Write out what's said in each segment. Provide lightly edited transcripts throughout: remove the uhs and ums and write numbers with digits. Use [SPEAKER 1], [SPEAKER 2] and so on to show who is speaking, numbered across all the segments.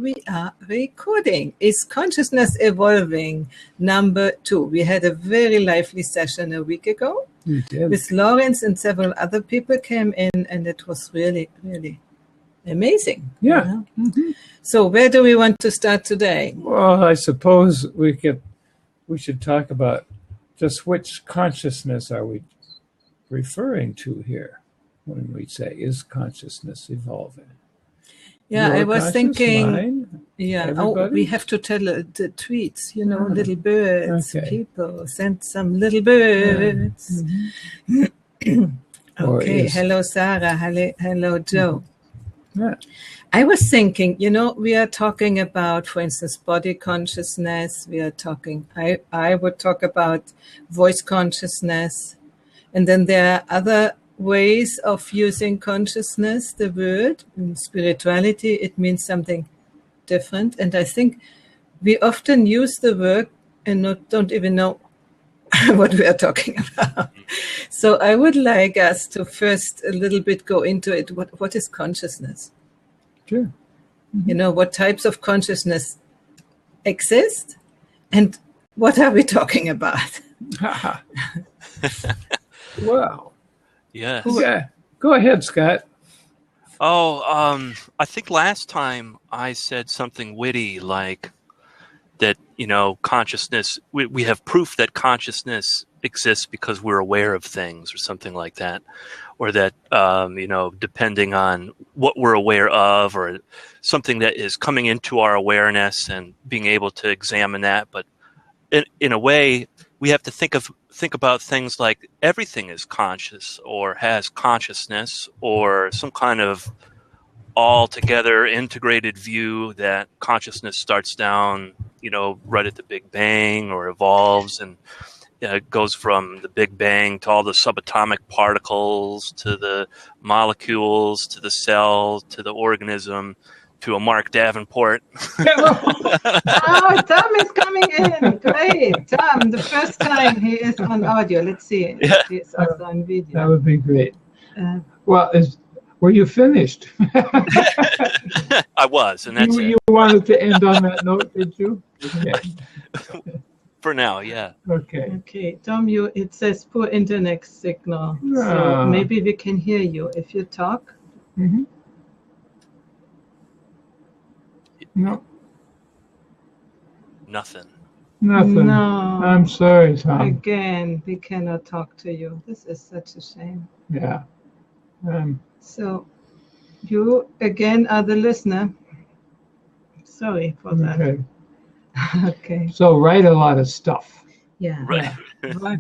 [SPEAKER 1] we are recording. Is consciousness evolving? Number 2. We had a very lively session a week ago.
[SPEAKER 2] We did.
[SPEAKER 1] With Lawrence and several other people came in, and it was really, really amazing.
[SPEAKER 2] Yeah.
[SPEAKER 1] You know?
[SPEAKER 2] Mm-hmm.
[SPEAKER 1] So where do we want to start today?
[SPEAKER 2] Well, I suppose we should talk about just which consciousness are we referring to here when we say, is consciousness evolving?
[SPEAKER 1] Yeah,
[SPEAKER 2] Your
[SPEAKER 1] I was thinking,
[SPEAKER 2] mine,
[SPEAKER 1] yeah,
[SPEAKER 2] everybody?
[SPEAKER 1] we have to tell the tweets, you know, little birds,
[SPEAKER 2] okay.
[SPEAKER 1] people, send some little birds.
[SPEAKER 2] Mm-hmm.
[SPEAKER 1] Okay, hello, Sarah. Hello, Joe.
[SPEAKER 2] Yeah.
[SPEAKER 1] I was thinking, you know, we are talking about, for instance, body consciousness. We are talking, I would talk about voice consciousness. And then there are other ways of using consciousness, the word. In spirituality, it means something different. And I think we often use the word and don't even know what we are talking about. So I would like us to first a little bit go into it. What is consciousness?
[SPEAKER 2] Sure. Mm-hmm.
[SPEAKER 1] You know, what types of consciousness exist and what are we talking about?
[SPEAKER 2] Wow.
[SPEAKER 3] Yes.
[SPEAKER 2] Yeah. Go ahead, Scott.
[SPEAKER 3] Oh, I think last time I said something witty like that, you know, consciousness, we have proof that consciousness exists because we're aware of things or something like that. Or that, you know, depending on what we're aware of or something that is coming into our awareness and being able to examine that. But in a way, we have to think about things like everything is conscious or has consciousness or some kind of altogether integrated view that consciousness starts down, you know, right at the Big Bang or evolves and it goes from the Big Bang to all the subatomic particles to the molecules to the cell to the organism to a Mark Davenport.
[SPEAKER 1] Oh, Tom is coming in. Great. Tom, the first time he is on audio. Let's see.
[SPEAKER 3] Yeah.
[SPEAKER 1] He's also on video.
[SPEAKER 2] That would be great. Well, were you finished?
[SPEAKER 3] I was, and that's
[SPEAKER 2] you wanted to end on that note, did you? Yeah.
[SPEAKER 3] For now, yeah.
[SPEAKER 2] Okay.
[SPEAKER 1] Okay, Tom, it says poor internet signal, so maybe we can hear you if you talk.
[SPEAKER 2] Mm-hmm. No.
[SPEAKER 3] Nothing.
[SPEAKER 2] Nothing.
[SPEAKER 1] No.
[SPEAKER 2] I'm sorry, Tom.
[SPEAKER 1] Again, we cannot talk to you. This is such a shame.
[SPEAKER 2] Yeah.
[SPEAKER 1] So, you again are the listener. Sorry for that.
[SPEAKER 2] Okay.
[SPEAKER 1] Okay.
[SPEAKER 2] So write a lot of stuff.
[SPEAKER 1] Yeah.
[SPEAKER 3] Right.
[SPEAKER 1] But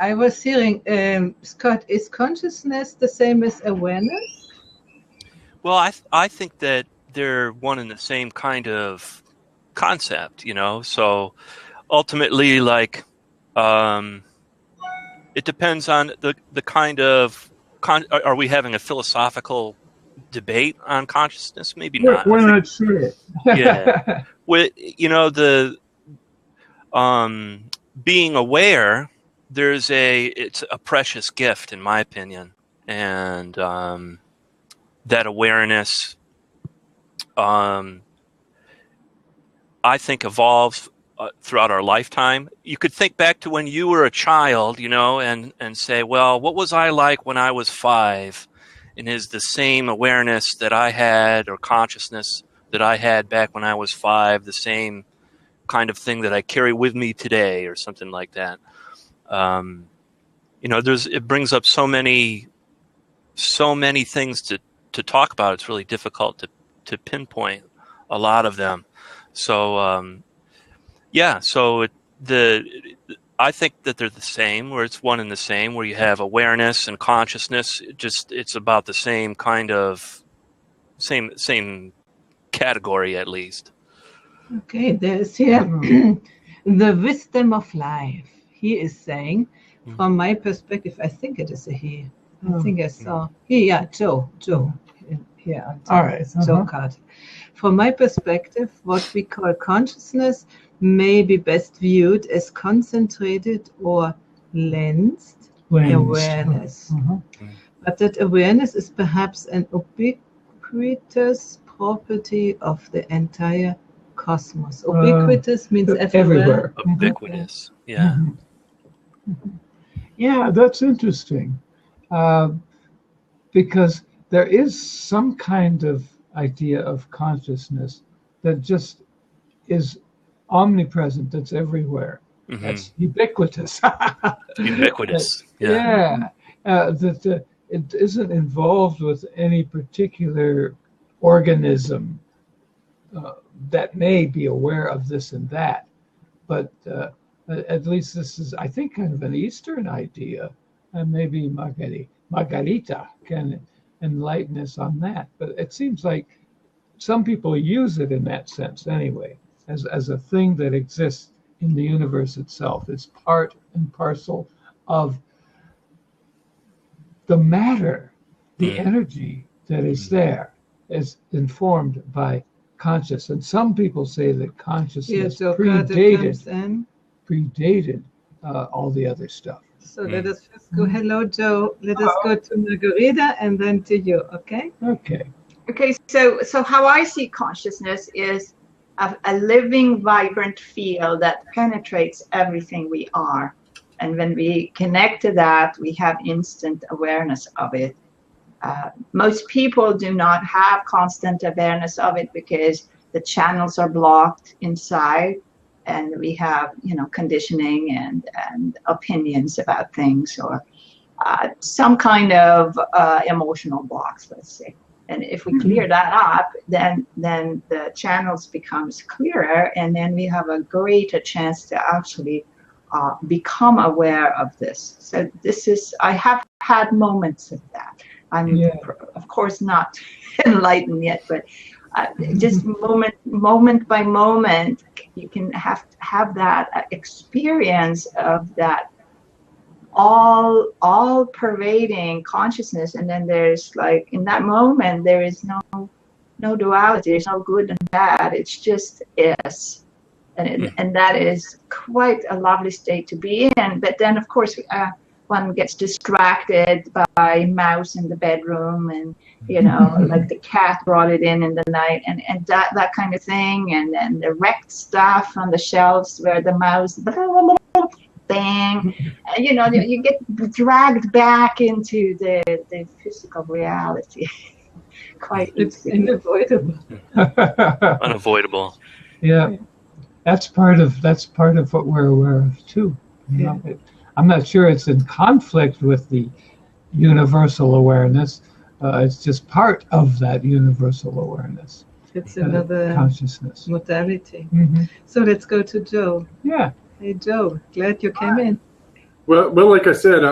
[SPEAKER 1] I was hearing, Scott, is consciousness the same as awareness?
[SPEAKER 3] Well, I think that they're one and the same kind of concept, you know. So ultimately, like, it depends on the kind of are we having a philosophical debate on consciousness? Maybe not.
[SPEAKER 2] We're not sure.
[SPEAKER 3] Yeah. You know, the being aware, it's a precious gift in my opinion, and that awareness, I think, evolves throughout our lifetime. You could think back to when you were a child, you know, and say, well, what was I like when I was 5? And is the same awareness that I had or consciousness that I had back when I was 5 the same kind of thing that I carry with me today or something like that? You know, it brings up so many things to talk about. It's really difficult to pinpoint a lot of them. So, so I think that they're the same, where it's one and the same, where you have awareness and consciousness. It's about the same kind of same category, at least.
[SPEAKER 1] Okay, there's here the wisdom of life. He is saying, from my perspective, I think it is a he. I think I saw Joe. Here on top.
[SPEAKER 2] All right.
[SPEAKER 1] Joe card. From my perspective, what we call consciousness may be best viewed as concentrated or lensed awareness. But that awareness is perhaps an ubiquitous property of the entire cosmos. Ubiquitous means everywhere.
[SPEAKER 3] Ubiquitous, yeah.
[SPEAKER 2] Yeah, that's interesting. Because there is some kind of idea of consciousness that just is omnipresent, that's everywhere. That's ubiquitous.
[SPEAKER 3] Ubiquitous,
[SPEAKER 2] yeah. That it isn't involved with any particular organism that may be aware of this and that. But at least this is, I think, kind of an Eastern idea. And maybe Margherita can enlighten us on that. But it seems like some people use it in that sense anyway, as a thing that exists in the universe itself. It's part and parcel of the matter, the energy that is there is informed by conscious. And some people say that consciousness predated all the other stuff.
[SPEAKER 1] So let us first go, hello, Joe. Let us go to Margherita and then to you, okay?
[SPEAKER 4] Okay, so how I see consciousness is a living, vibrant field that penetrates everything we are. And when we connect to that, we have instant awareness of it. Most people do not have constant awareness of it because the channels are blocked inside, and we have, conditioning and opinions about things, or some kind of emotional blocks, let's say. And if we clear that up, then the channels becomes clearer, and then we have a greater chance to actually become aware of this. So I have had moments of that. I'm of course not enlightened yet, but just moment by moment, you can have that experience of that all pervading consciousness. And then there's like, in that moment, there is no duality. There's no good and bad. It's just is. And that is quite a lovely state to be in. But then, of course, one gets distracted by mouse in the bedroom, and like the cat brought it in the night, and that kind of thing, and then the wrecked stuff on the shelves where the mouse bang, and you get dragged back into the physical reality.
[SPEAKER 1] It's unavoidable.
[SPEAKER 3] Unavoidable.
[SPEAKER 2] Yeah. That's part of what we're aware of too. I'm not sure it's in conflict with the universal awareness. It's just part of that universal awareness.
[SPEAKER 1] It's another
[SPEAKER 2] consciousness
[SPEAKER 1] modality. So let's go to Joe.
[SPEAKER 2] Yeah.
[SPEAKER 1] Hey, Joe. Glad you came in.
[SPEAKER 5] Well, like I said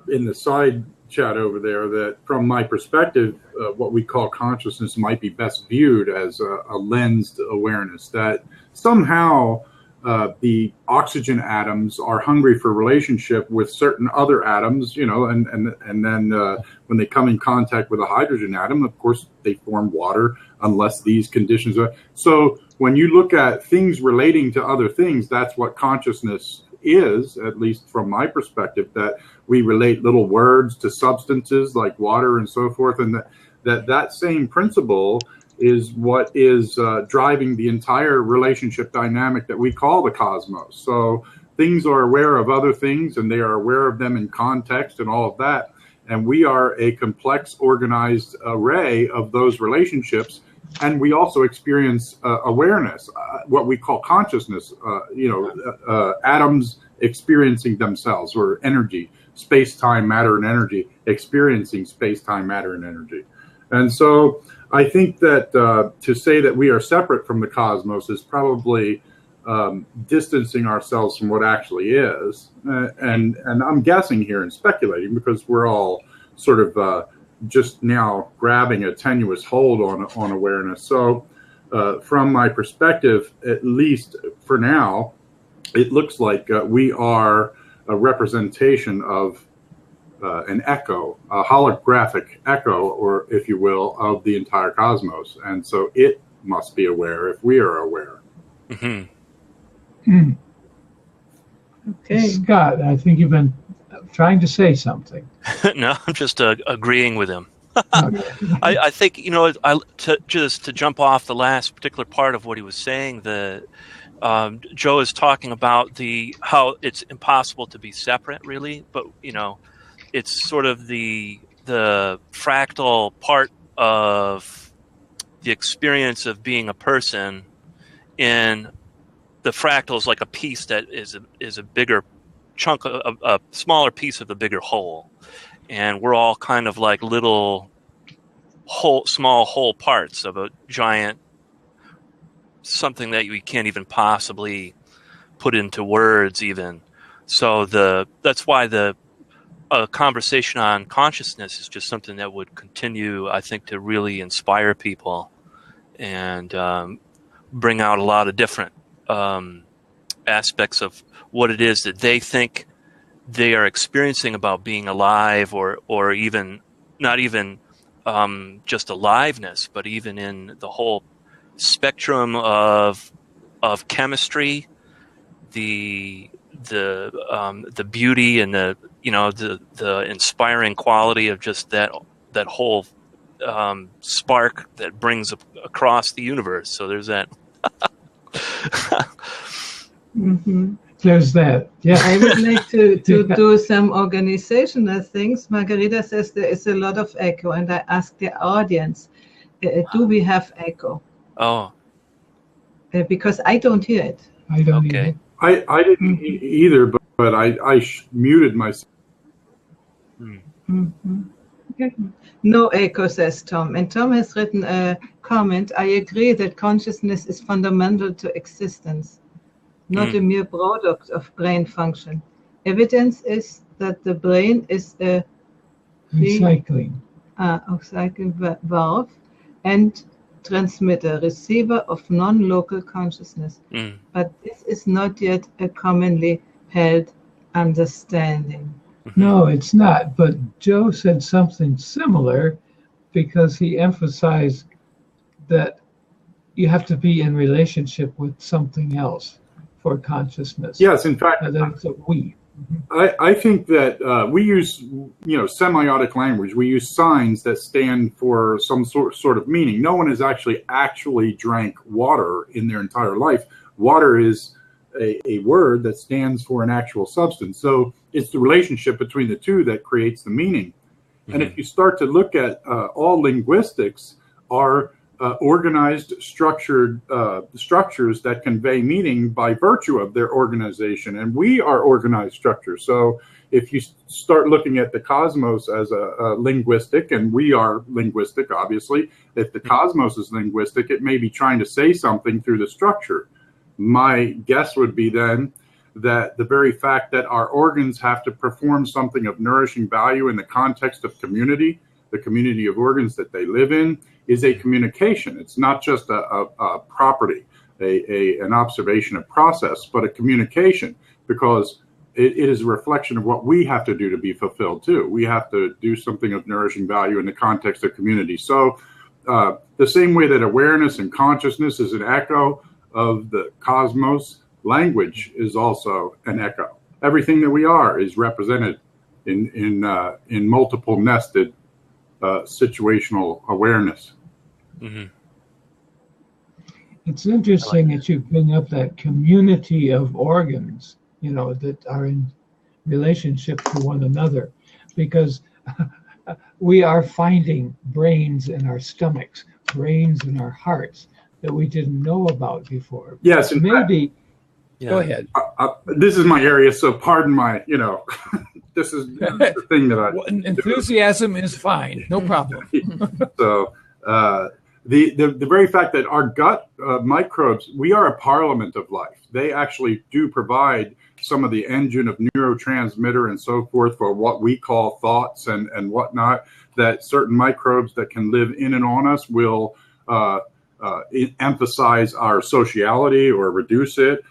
[SPEAKER 5] in the side chat over there, that from my perspective, what we call consciousness might be best viewed as a lensed awareness, that somehow the oxygen atoms are hungry for relationship with certain other atoms, and then when they come in contact with a hydrogen atom, of course, they form water unless these conditions are. So when you look at things relating to other things, that's what consciousness is, at least from my perspective, that we relate little words to substances like water and so forth, and that same principle is what is driving the entire relationship dynamic that we call the cosmos. So things are aware of other things, and they are aware of them in context and all of that. And we are a complex, organized array of those relationships. And we also experience awareness, what we call consciousness, atoms experiencing themselves, or energy, space-time, matter, and energy, experiencing space-time, matter, and energy. And so I think that to say that we are separate from the cosmos is probably distancing ourselves from what actually is. And I'm guessing here and speculating, because we're all sort of just now grabbing a tenuous hold on awareness. So from my perspective, at least for now, it looks like we are a representation of an echo, a holographic echo, or if you will, of the entire cosmos. And so it must be aware if we are aware.
[SPEAKER 2] Okay. Scott, I think you've been trying to say something.
[SPEAKER 3] No, I'm just agreeing with him. I think, just to jump off the last particular part of what he was saying, Joe is talking about how it's impossible to be separate, really, but it's sort of the fractal part of the experience of being a person. In the fractal is like a piece that is a bigger chunk, a smaller piece of the bigger whole, and we're all kind of like little small whole parts of a giant something that we can't even possibly put into words even. So that's why a conversation on consciousness is just something that would continue, I think, to really inspire people and bring out a lot of different aspects of what it is that they think they are experiencing about being alive, or even not even just aliveness, but even in the whole spectrum of chemistry, the beauty and the inspiring quality of just that whole spark that brings across the universe. So there's that.
[SPEAKER 1] Mm-hmm.
[SPEAKER 2] There's that. Yeah.
[SPEAKER 1] I would like to do some organizational things. Margherita says there is a lot of echo, and I asked the audience, do we have echo?
[SPEAKER 3] Oh.
[SPEAKER 1] Because I don't hear it.
[SPEAKER 2] I don't
[SPEAKER 3] either.
[SPEAKER 5] I didn't either, but I muted myself.
[SPEAKER 1] Mm-hmm. Okay. No echo, says Tom. And Tom has written a comment. I agree that consciousness is fundamental to existence, not a mere product of brain function. Evidence is that the brain is a
[SPEAKER 2] recycling
[SPEAKER 1] valve and transmitter, receiver of non-local consciousness. But this is not yet a commonly held understanding.
[SPEAKER 2] No, it's not. But Joe said something similar because he emphasized that you have to be in relationship with something else for consciousness.
[SPEAKER 5] Yes, in fact,
[SPEAKER 2] that's a we.
[SPEAKER 5] I think that we use, semiotic language. We use signs that stand for some sort of meaning. No one has actually drank water in their entire life. Water is a word that stands for an actual substance. So it's the relationship between the two that creates the meaning. And if you start to look at all linguistics are organized, structured structures that convey meaning by virtue of their organization. And we are organized structures. So if you start looking at the cosmos as a linguistic, and we are linguistic, obviously, if the cosmos is linguistic, it may be trying to say something through the structure. My guess would be then that the very fact that our organs have to perform something of nourishing value in the context of community, the community of organs that they live in, is a communication. It's not just a property, an observation, a process, but a communication, because it is a reflection of what we have to do to be fulfilled too. We have to do something of nourishing value in the context of community. So the same way that awareness and consciousness is an echo of the cosmos, language is also an echo. Everything that we are is represented in multiple nested situational awareness.
[SPEAKER 2] It's interesting that you bring up that community of organs, that are in relationship to one another, because we are finding brains in our stomachs, brains in our hearts that we didn't know about before.
[SPEAKER 5] Yes,
[SPEAKER 2] maybe.
[SPEAKER 3] Yeah.
[SPEAKER 2] Go ahead.
[SPEAKER 5] This is my area, so pardon my, this is the thing that
[SPEAKER 2] enthusiasm is fine, no problem.
[SPEAKER 5] So the very fact that our gut microbes, we are a parliament of life. They actually do provide some of the engine of neurotransmitter and so forth for what we call thoughts and whatnot, that certain microbes that can live in and on us will emphasize our sociality or reduce it.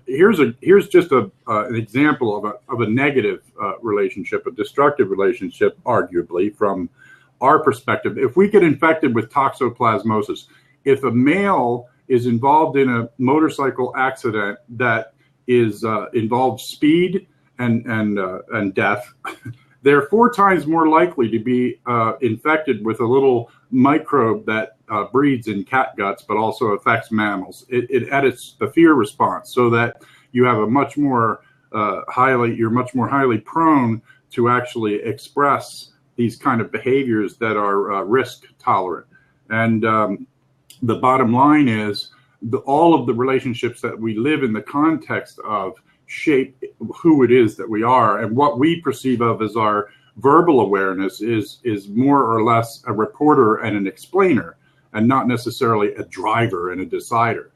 [SPEAKER 5] Here's just an example of a negative relationship, a destructive relationship, arguably, from our perspective. If we get infected with toxoplasmosis, if a male is involved in a motorcycle accident that is involved speed and death, they're 4 times more likely to be infected with a little microbe that breeds in cat guts, but also affects mammals. It edits the fear response so that you have a much more you're much more highly prone to actually express these kind of behaviors that are risk tolerant. And the bottom line is all of the relationships that we live in the context of shape who it is that we are, and what we perceive of as our verbal awareness is more or less a reporter and an explainer, and not necessarily a driver and a decider.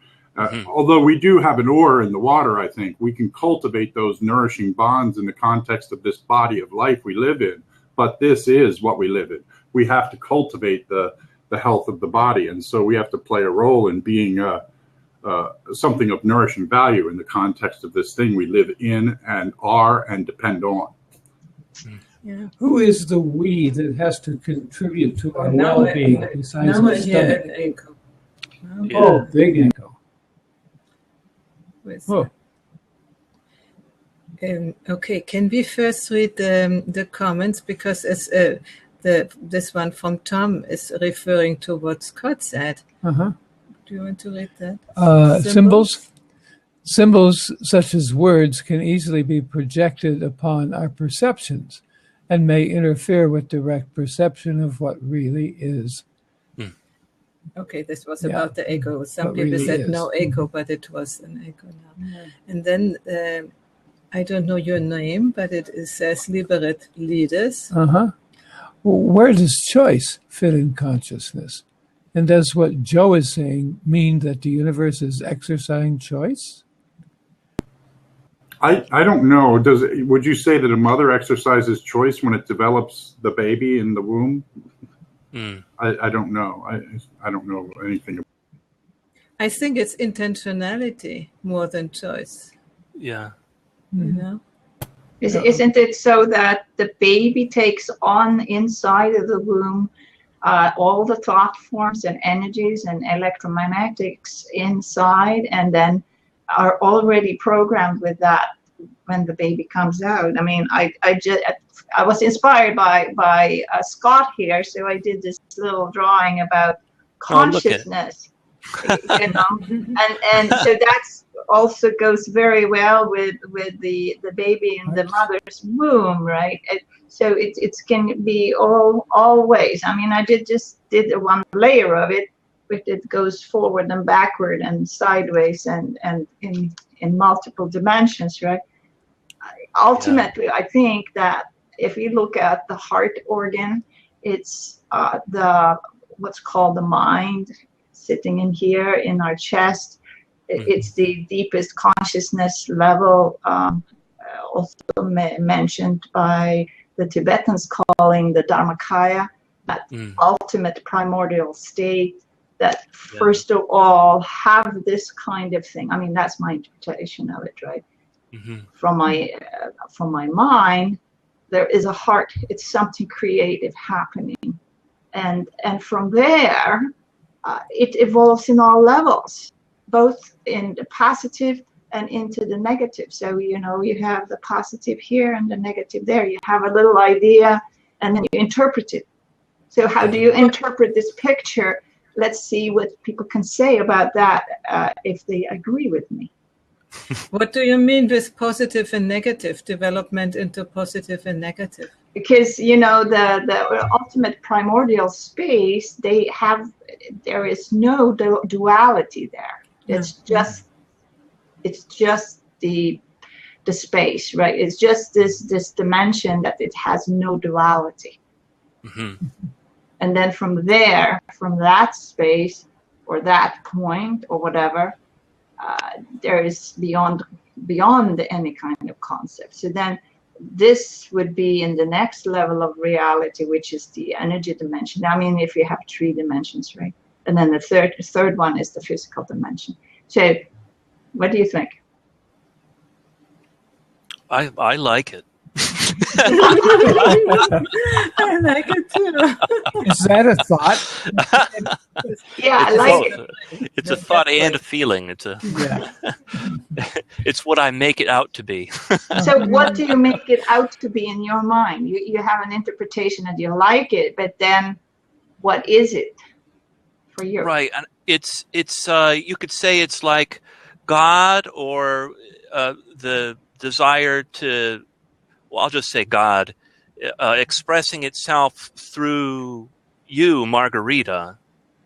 [SPEAKER 5] Although we do have an oar in the water, I think we can cultivate those nourishing bonds in the context of this body of life we live in. But this is what we live in. We have to cultivate the health of the body, and so we have to play a role in being something of nourishing value in the context of this thing we live in and are and depend on.
[SPEAKER 1] Yeah.
[SPEAKER 2] Who is the we that has to contribute to our well-being besides
[SPEAKER 1] Now
[SPEAKER 2] the
[SPEAKER 1] I hear
[SPEAKER 2] stomach?
[SPEAKER 1] an echo.
[SPEAKER 2] Oh, big echo.
[SPEAKER 1] Okay, can we first read the comments, because this one from Tom is referring to what Scott said.
[SPEAKER 2] Uh-huh.
[SPEAKER 1] Do you want to read that?
[SPEAKER 2] Symbols such as words can easily be projected upon our perceptions and may interfere with direct perception of what really is.
[SPEAKER 1] Okay, this was about the ego. Some
[SPEAKER 2] What
[SPEAKER 1] people
[SPEAKER 2] really
[SPEAKER 1] said
[SPEAKER 2] is.
[SPEAKER 1] no ego, but it was an ego now. Yeah. And then I don't know your name, but it says Liberate Leaders.
[SPEAKER 2] Uh-huh. Where does choice fit in consciousness? And does what Joe is saying mean that the universe is exercising choice?
[SPEAKER 5] I don't know. Would you say that a mother exercises choice when it develops the baby in the womb? I don't know. I don't know anything about it.
[SPEAKER 1] I think it's intentionality more than choice.
[SPEAKER 3] Yeah.
[SPEAKER 1] You know?
[SPEAKER 4] Isn't it so that the baby takes on inside of the womb all the thought forms and energies and electromagnetics inside, and then are already programmed with that when the baby comes out? I mean, I was inspired by Scott here, so I did this little drawing about consciousness, you know, and so that's also goes very well with the baby in the mother's womb, right? So it can be all ways. I mean, I just did one layer of it, but it goes forward and backward and sideways and in multiple dimensions, right? Ultimately, I think that if you look at the heart organ, it's what's called the mind sitting in here in our chest. It's the deepest consciousness level, also mentioned by the Tibetans calling the Dharmakaya, that ultimate primordial state that first of all have this kind of thing. I mean, that's my interpretation of it, right? From my mind, there is a heart. It's something creative happening, and from there, it evolves in all levels, both in the positive and into the negative. So, you know, you have the positive here and the negative there. You have a little idea and then you interpret it. So how do you interpret this picture? Let's see what people can say about that if they agree with me.
[SPEAKER 1] What do you mean with positive and negative, development into positive and negative?
[SPEAKER 4] Because, you know, the ultimate primordial space, there is no duality there. It's just the space, right? It's just this dimension that it has no duality. And then from there, from that space or that point or whatever, there is beyond any kind of concept. So then this would be in the next level of reality, which is the energy dimension. I mean, if you have 3 dimensions, right? And then the third one is the physical dimension. So what do you think?
[SPEAKER 3] I like it.
[SPEAKER 1] I like it too.
[SPEAKER 2] Is that a thought?
[SPEAKER 4] Yeah, I like it.
[SPEAKER 3] It's a thought and a feeling. It's it's what I make it out to be.
[SPEAKER 4] So what do you make it out to be in your mind? You have an interpretation and you like it, but then what is it for you?
[SPEAKER 3] Right. And it's you could say it's like God, or the desire to, well, I'll just say God, expressing itself through you, Margherita,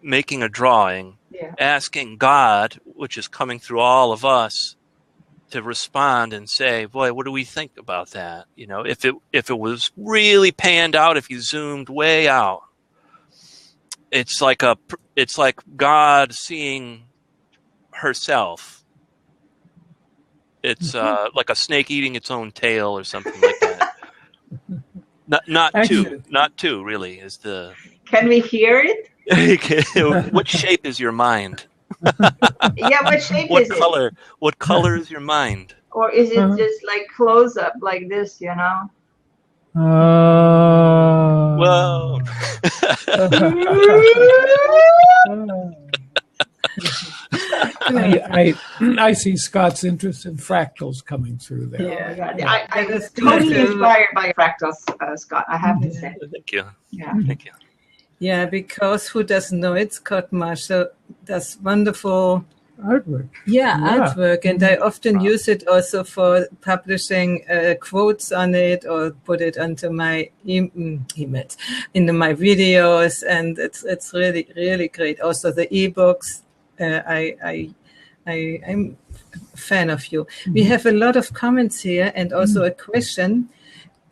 [SPEAKER 3] making a drawing, asking God, which is coming through all of us, to respond and say, boy, what do we think about that? You know, if it was really panned out, if you zoomed way out, it's like God seeing herself. It's like a snake eating its own tail or something like that. Not two really is the.
[SPEAKER 4] Can we hear it?
[SPEAKER 3] What shape is your mind?
[SPEAKER 4] Yeah, what shape
[SPEAKER 3] What
[SPEAKER 4] is
[SPEAKER 3] color? What color is your mind?
[SPEAKER 4] Or is it just like close up like this, you know?
[SPEAKER 3] Whoa.
[SPEAKER 2] I see Scott's interest in fractals coming through there.
[SPEAKER 4] Yeah, I was totally inspired by fractals, Scott. I have to say.
[SPEAKER 3] Thank you.
[SPEAKER 4] Yeah,
[SPEAKER 3] thank you.
[SPEAKER 1] Yeah, because who doesn't know it? Scott Marshall does wonderful
[SPEAKER 2] artwork.
[SPEAKER 1] Yeah, artwork, and I often use it also for publishing quotes on it, or put it onto my emails, into my videos, and it's really, really great. Also the ebooks. I'm a fan of you. We have a lot of comments here, and also a question.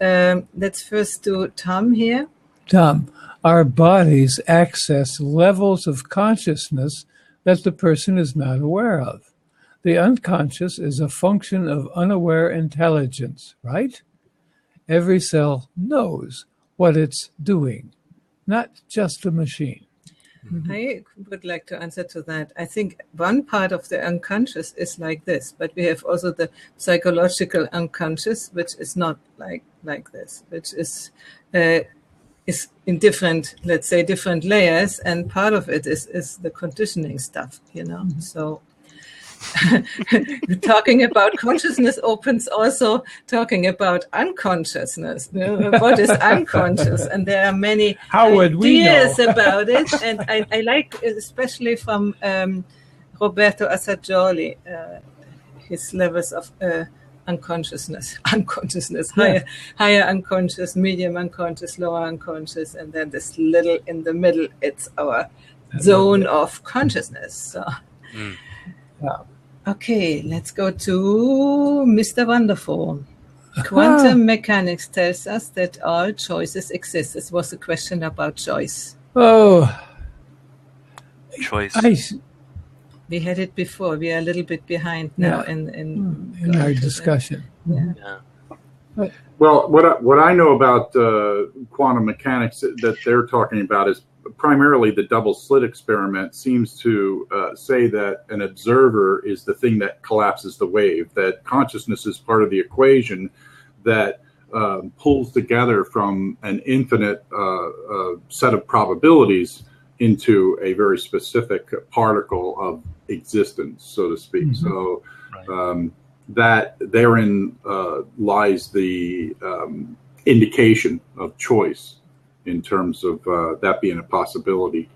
[SPEAKER 1] Let's first do Tom here.
[SPEAKER 2] Tom, our bodies access levels of consciousness that the person is not aware of. The unconscious is a function of unaware intelligence, right? Every cell knows what it's doing, not just a machine.
[SPEAKER 1] I would like to answer to that. I think one part of the unconscious is like this, but we have also the psychological unconscious, which is not like this, which is in different, let's say, different layers, and part of it is the conditioning stuff, you know. So talking about consciousness opens also talking about unconsciousness. What is unconscious? And there are many ideas about it, and I like, especially from Roberto Assagioli, his levels of unconsciousness, higher unconscious, medium unconscious, lower unconscious, and then this little in the middle, it's our zone of consciousness. So, okay, let's go to Mr. Wonderful. Quantum mechanics tells us that all choices exist. This was a question about choice.
[SPEAKER 3] Choice.
[SPEAKER 1] We had it before. We are a little bit behind now in
[SPEAKER 2] our discussion.
[SPEAKER 5] Well, what I know about quantum mechanics that they're talking about is primarily the double slit experiment seems to say that an observer is the thing that collapses the wave, that consciousness is part of the equation that pulls together from an infinite set of probabilities into a very specific particle of existence, so to speak. Mm-hmm. So that therein lies the indication of choice in terms of that being a possibility.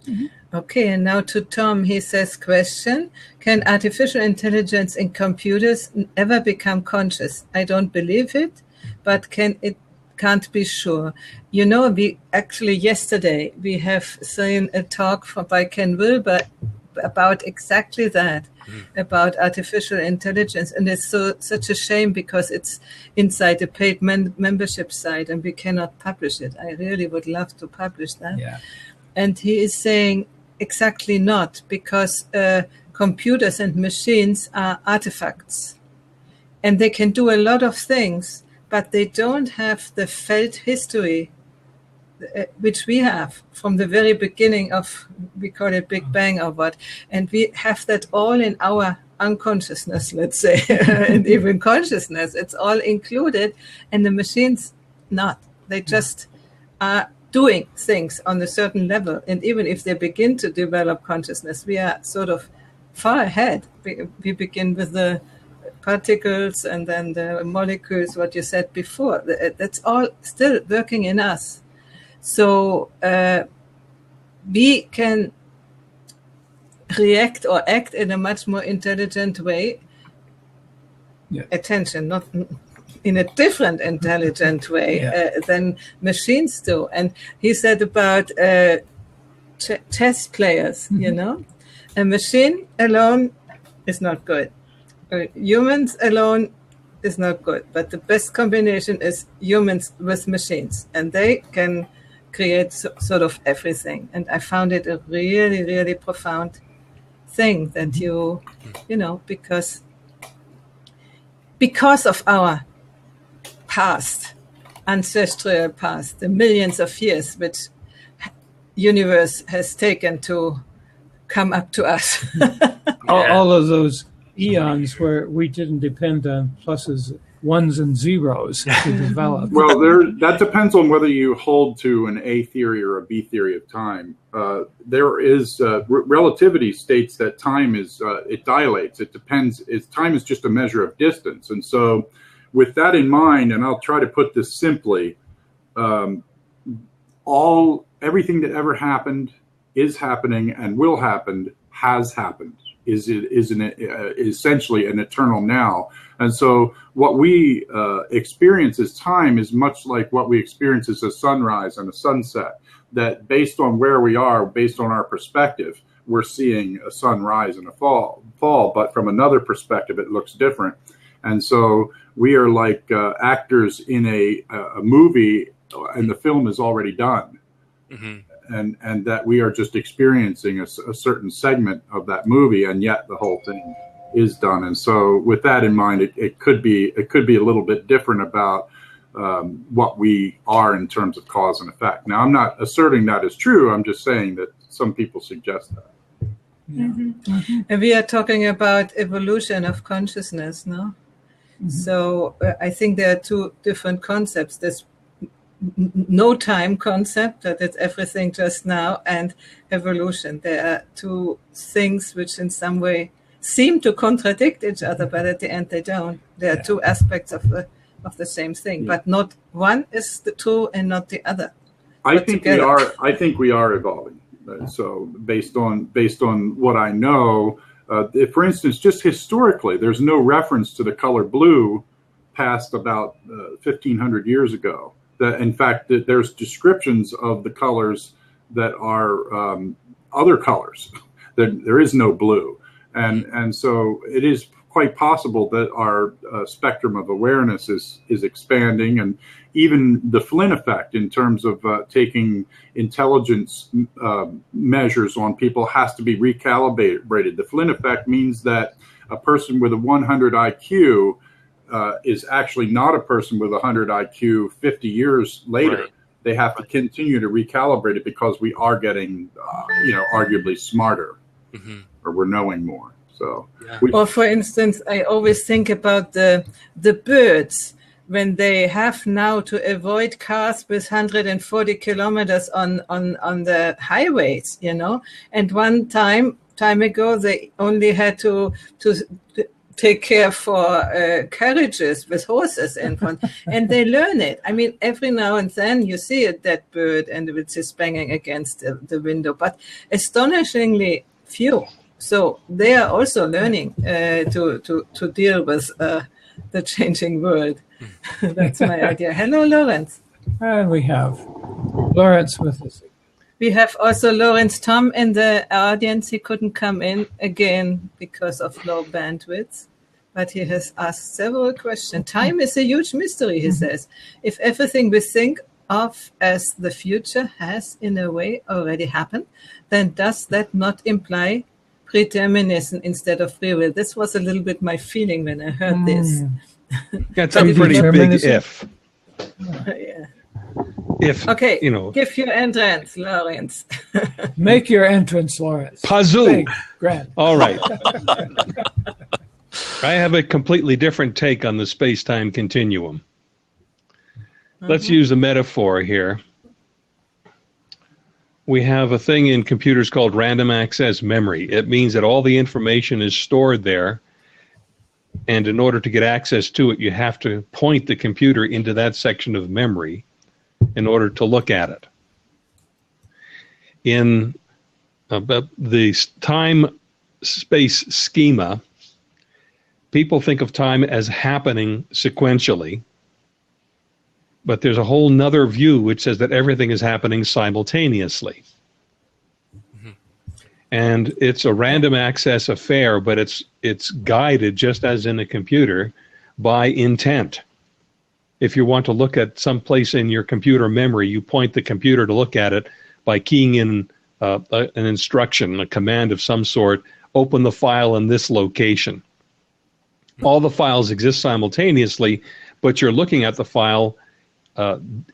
[SPEAKER 1] Mm-hmm. Okay, and now to Tom. He says, question, can artificial intelligence in computers ever become conscious? I don't believe it, but can't be sure. You know, we actually yesterday we have seen a talk by Ken Wilber about exactly that, about artificial intelligence, and it's such a shame because it's inside the paid membership site and we cannot publish it. I really would love to publish that. Yeah. And he is saying exactly not, because computers and machines are artifacts and they can do a lot of things, but they don't have the felt history which we have from the very beginning of, we call it Big Bang or what, and we have that all in our unconsciousness, let's say, and even consciousness. It's all included, and the machines not. They just are doing things on a certain level. And even if they begin to develop consciousness, we are sort of far ahead. We begin with the particles and then the molecules, what you said before. That's all still working in us. So we can react or act in a much more intelligent way.
[SPEAKER 2] Yeah.
[SPEAKER 1] Attention, not in a different intelligent way than machines do. And he said about chess players, you know, a machine alone is not good. Humans alone is not good. But the best combination is humans with machines, and they can create sort of everything. And I found it a really, really profound thing that you know, because of our past, ancestral past, the millions of years which universe has taken to come up to us.
[SPEAKER 2] All of those eons where we didn't depend on pluses, ones, and zeros to develop.
[SPEAKER 5] Well, that depends on whether you hold to an A theory or a B theory of time. There is relativity states that time is it dilates. It depends. Time is just a measure of distance, and so with that in mind, and I'll try to put this simply, everything that ever happened is happening and will happen has happened. Is essentially an eternal now. And so what we experience as time is much like what we experience as a sunrise and a sunset, that based on where we are, based on our perspective, we're seeing a sunrise and a fall, but from another perspective, it looks different. And so we are like actors in a movie, and the film is already done. Mm-hmm. And that we are just experiencing a certain segment of that movie, and yet the whole thing is done. And so with that in mind, it could be a little bit different about what we are in terms of cause and effect. Now, I'm not asserting that is true. I'm just saying that some people suggest that.
[SPEAKER 2] Yeah.
[SPEAKER 1] Mm-hmm. Mm-hmm. And we are talking about evolution of consciousness, no? Mm-hmm. So I think there are two different concepts. This no time concept, that it's everything just now, and evolution. There are two things which in some way seem to contradict each other, but at the end they don't. There are two aspects of the same thing, but not one is the true and not the other.
[SPEAKER 5] I think we are evolving. So based on what I know, if, for instance, just historically, there's no reference to the color blue past about 1,500 years ago. That, in fact, there's descriptions of the colors that are other colors. There is no blue, and so it is quite possible that our spectrum of awareness is expanding, and even the Flynn effect in terms of taking intelligence measures on people has to be recalibrated. The Flynn effect means that a person with a 100 IQ is actually not a person with 100 IQ 50 years later. Right. They have to continue to recalibrate it because we are getting, arguably smarter, or we're knowing more. So,
[SPEAKER 1] or for instance, I always think about the birds when they have now to avoid cars with 140 kilometers on the highways, and one time ago they only had to take care for carriages with horses in front, and they learn it. I mean, every now and then you see a dead bird and which is banging against the window, but astonishingly few. So they are also learning to deal with the changing world. That's my idea. Hello, Lawrence.
[SPEAKER 2] And we have Lawrence with us.
[SPEAKER 1] We have also Lawrence Tom in the audience. He couldn't come in again because of low bandwidth, but he has asked several questions. Time is a huge mystery, he says. If everything we think of as the future has, in a way, already happened, then does that not imply predeterminism instead of free will? This was a little bit my feeling when I heard this.
[SPEAKER 6] That's a pretty big if.
[SPEAKER 1] Yeah.
[SPEAKER 6] if
[SPEAKER 1] Okay,
[SPEAKER 6] give
[SPEAKER 1] your entrance, Lawrence.
[SPEAKER 2] Make your entrance, Lawrence.
[SPEAKER 6] Pazoo.
[SPEAKER 2] Big, grand.
[SPEAKER 6] All right. I have a completely different take on the space-time continuum. Let's use a metaphor here. We have a thing in computers called random access memory. It means that all the information is stored there, and in order to get access to it, you have to point the computer into that section of memory in order to look at it. In the time-space schema, people think of time as happening sequentially, but there's a whole nother view which says that everything is happening simultaneously. Mm-hmm. And it's a random access affair, but it's guided, just as in a computer, by intent. If you want to look at some place in your computer memory, you point the computer to look at it by keying in an instruction, a command of some sort, open the file in this location. All the files exist simultaneously, but you're looking at the file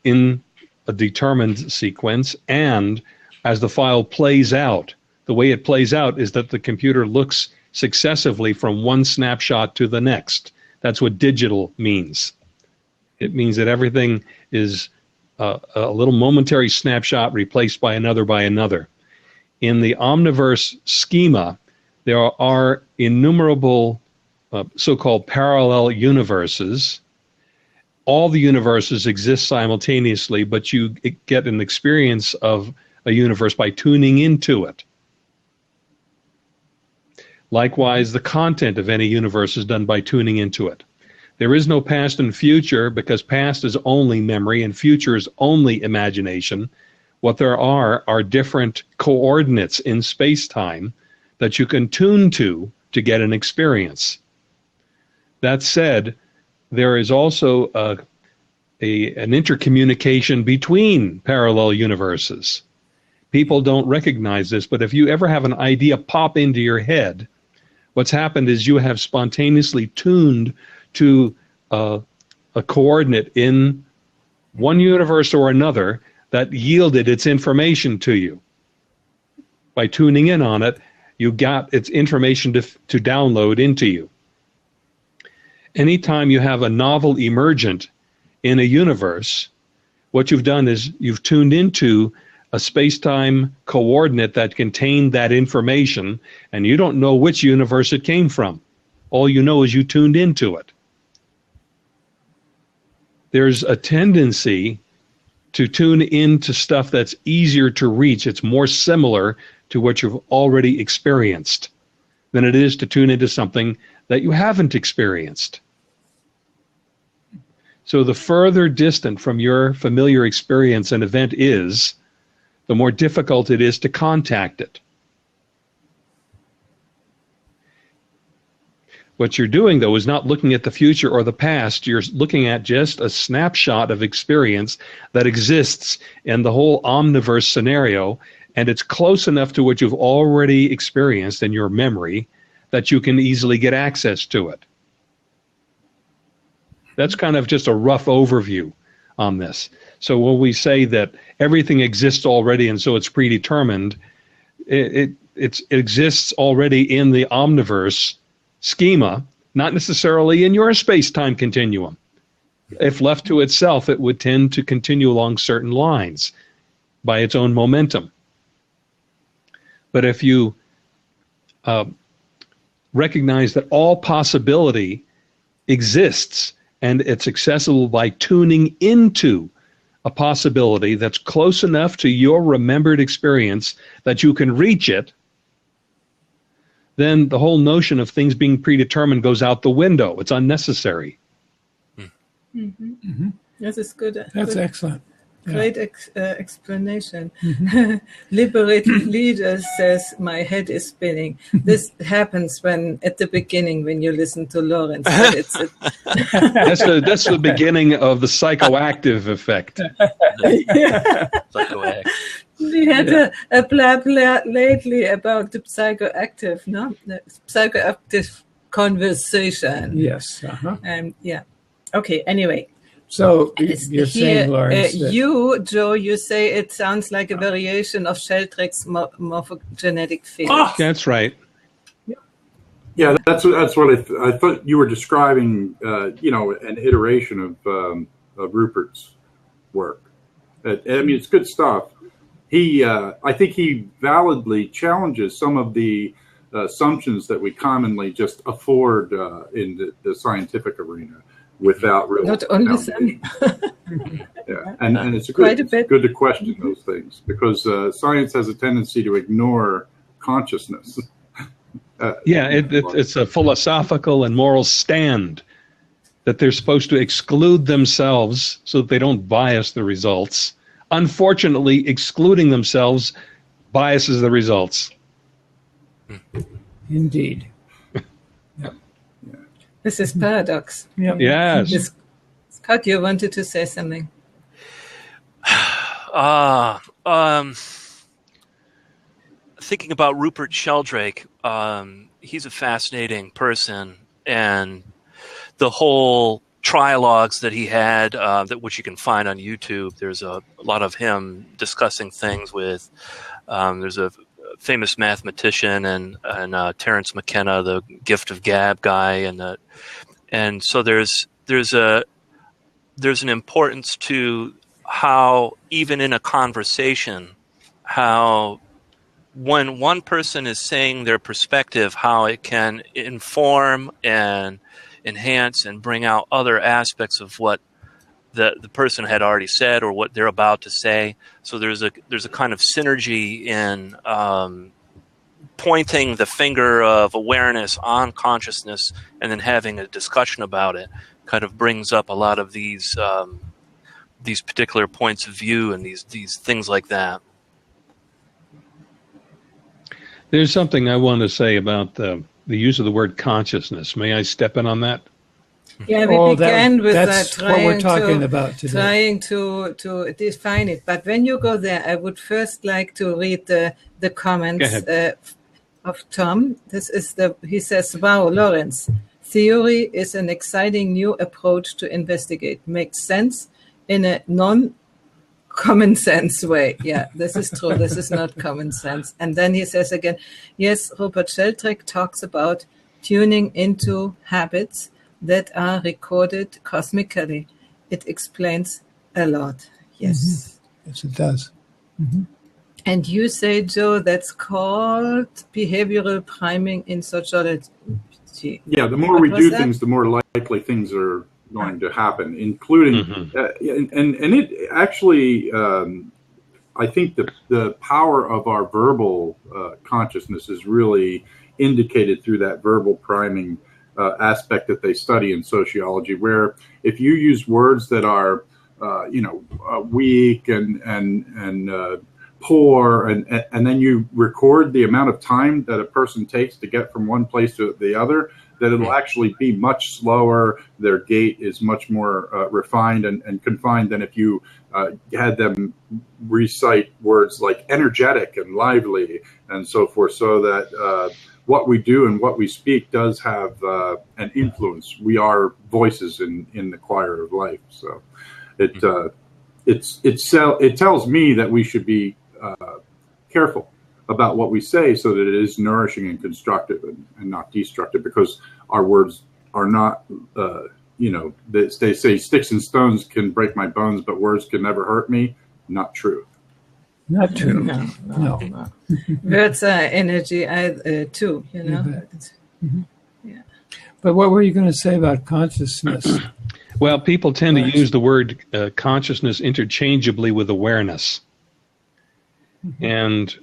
[SPEAKER 6] in a determined sequence, and as the file plays out, the way it plays out is that the computer looks successively from one snapshot to the next. That's what digital means. It means that everything is a little momentary snapshot replaced by another. In the omniverse schema, there are innumerable so-called parallel universes. All the universes exist simultaneously, but you get an experience of a universe by tuning into it. Likewise, the content of any universe is done by tuning into it. There is no past and future, because past is only memory and future is only imagination. What there are different coordinates in space-time that you can tune to get an experience. That said, there is also an intercommunication between parallel universes. People don't recognize this, but if you ever have an idea pop into your head, what's happened is you have spontaneously tuned to a coordinate in one universe or another that yielded its information to you. By tuning in on it, you got its information to download into you. Anytime you have a novel emergent in a universe, what you've done is you've tuned into a space-time coordinate that contained that information, and you don't know which universe it came from. All you know is you tuned into it. There's a tendency to tune into stuff that's easier to reach. It's more similar to what you've already experienced than it is to tune into something that you haven't experienced. So the further distant from your familiar experience an event is, the more difficult it is to contact it. What you're doing, though, is not looking at the future or the past. You're looking at just a snapshot of experience that exists in the whole omniverse scenario, and it's close enough to what you've already experienced in your memory that you can easily get access to it. That's kind of just a rough overview on this. So when we say that everything exists already and so it's predetermined, it exists already in the omniverse schema, not necessarily in your space-time continuum. If left to itself, it would tend to continue along certain lines by its own momentum. But if you recognize that all possibility exists and it's accessible by tuning into a possibility that's close enough to your remembered experience that you can reach it, then the whole notion of things being predetermined goes out the window. It's unnecessary.
[SPEAKER 1] Mm-hmm. Mm-hmm. This is good.
[SPEAKER 2] That's
[SPEAKER 1] good.
[SPEAKER 2] Excellent. Yeah.
[SPEAKER 1] Great explanation. Mm-hmm. Liberated leader says, my head is spinning. This happens at the beginning when you listen to Lawrence. That's
[SPEAKER 6] the beginning of the psychoactive effect.
[SPEAKER 1] Yeah.
[SPEAKER 3] Psychoactive.
[SPEAKER 1] We had a blab lately about the psychoactive, no? The psychoactive conversation.
[SPEAKER 2] Yes. Uh-huh.
[SPEAKER 1] Yeah. Okay, anyway.
[SPEAKER 2] So you're saying, Lawrence, that
[SPEAKER 1] Joe, you say it sounds like a variation of Sheldrake's morphogenetic field.
[SPEAKER 6] Oh, that's right.
[SPEAKER 5] Yeah, that's what I thought you were describing. An iteration of Rupert's work. I mean, it's good stuff. I think he validly challenges some of the assumptions that we commonly just afford in the scientific arena without real
[SPEAKER 1] not only some.
[SPEAKER 5] Yeah, and it's good to question those things because science has a tendency to ignore consciousness.
[SPEAKER 6] It's a philosophical and moral stand that they're supposed to exclude themselves so that they don't bias the results. Unfortunately, excluding themselves biases the results.
[SPEAKER 2] indeed.
[SPEAKER 1] This is paradox.
[SPEAKER 2] Yeah.
[SPEAKER 6] Yes.
[SPEAKER 1] Scott, you wanted to say something.
[SPEAKER 3] Thinking about Rupert Sheldrake, he's a fascinating person, and the whole trialogues that he had, which you can find on YouTube. There's a lot of him discussing things with. There's a famous mathematician and Terence McKenna, the Gift of Gab guy, and so there's an importance to how even in a conversation, how when one person is saying their perspective, how it can inform and enhance and bring out other aspects of what the person had already said or what they're about to say. So there's a kind of synergy in pointing the finger of awareness on consciousness and then having a discussion about it. Kind of brings up a lot of these particular points of view and these things like that.
[SPEAKER 6] There's something I want to say about the use of the word consciousness. May I step in on that?
[SPEAKER 1] Yeah, we began with
[SPEAKER 2] that's
[SPEAKER 1] that,
[SPEAKER 2] what we're talking about today.
[SPEAKER 1] trying to define it. But when you go there, I would first like to read the comments of Tom. He says, "Wow, Lawrence, theory is an exciting new approach to investigate. Makes sense in a non-common sense way." Yeah, this is true. This is not common sense. And then he says again, yes, Rupert Sheldrake talks about tuning into habits that are recorded cosmically. It explains a lot. Yes.
[SPEAKER 2] Mm-hmm. Yes, it does. Mm-hmm.
[SPEAKER 1] And you say, Joe, that's called behavioral priming in sociology.
[SPEAKER 5] Yeah, the more we do things, the more likely things are going to happen, including, and it actually, I think the power of our verbal consciousness is really indicated through that verbal priming aspect that they study in sociology, where if you use words that are, weak and poor, and then you record the amount of time that a person takes to get from one place to the other, that it'll actually be much slower. Their gait is much more refined and confined than if you had them recite words like energetic and lively and so forth, so that what we do and what we speak does have an influence. We are voices in the choir of life. So it tells me that we should be careful about what we say so that it is nourishing and constructive and not destructive, because our words are not, they say sticks and stones can break my bones, but words can never hurt me. Not true.
[SPEAKER 2] Not true.
[SPEAKER 1] No. Words are energy too,
[SPEAKER 2] Mm-hmm. Yeah. But what were you going to say about consciousness?
[SPEAKER 6] Well, people tend to use the word consciousness interchangeably with awareness. Mm-hmm. And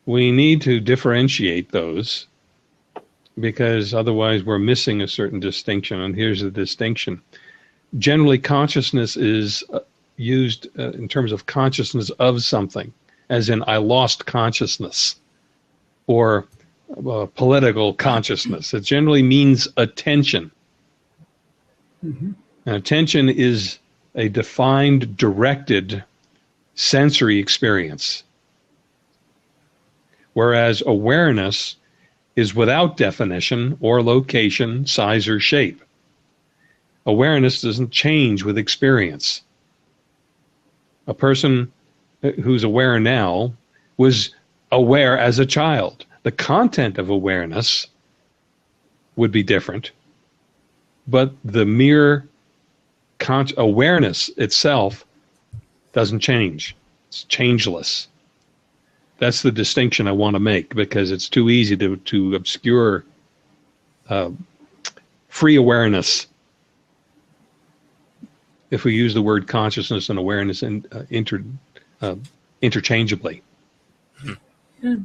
[SPEAKER 6] we need to differentiate those, because otherwise we're missing a certain distinction. And here's the distinction. Generally, consciousness is used in terms of consciousness of something, as in I lost consciousness, or political consciousness. It generally means attention. Mm-hmm. And attention is a defined, directed sensory experience, whereas awareness is without definition or location, size, or shape. Awareness doesn't change with experience. A person who's aware now was aware as a child. The content of awareness would be different, but the mere awareness itself doesn't change. It's changeless. That's the distinction I want to make, because it's too easy to obscure free awareness if we use the word consciousness and awareness interchangeably.
[SPEAKER 1] Yeah.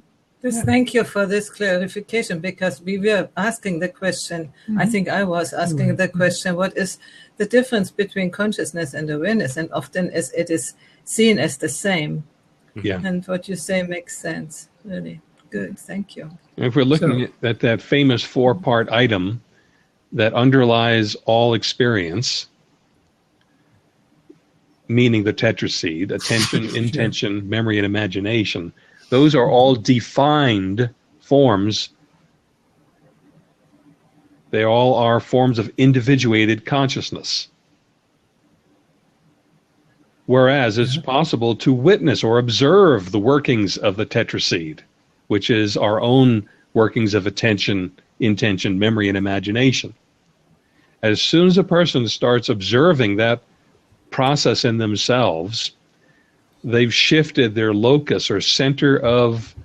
[SPEAKER 1] Thank you for this clarification, because we were asking the question, I think I was asking the question, what is the difference between consciousness and awareness? And often it is seen as the same.
[SPEAKER 6] Yeah.
[SPEAKER 1] And what you say makes sense. Really good. Thank you.
[SPEAKER 6] If we're looking at that famous 4-part item that underlies all experience, meaning the tetraseed, attention, intention, memory, and imagination, those are all defined forms. They all are forms of individuated consciousness. Whereas it's possible to witness or observe the workings of the tetraseed, which is our own workings of attention, intention, memory, and imagination. As soon as a person starts observing that process in themselves, they've shifted their locus or center of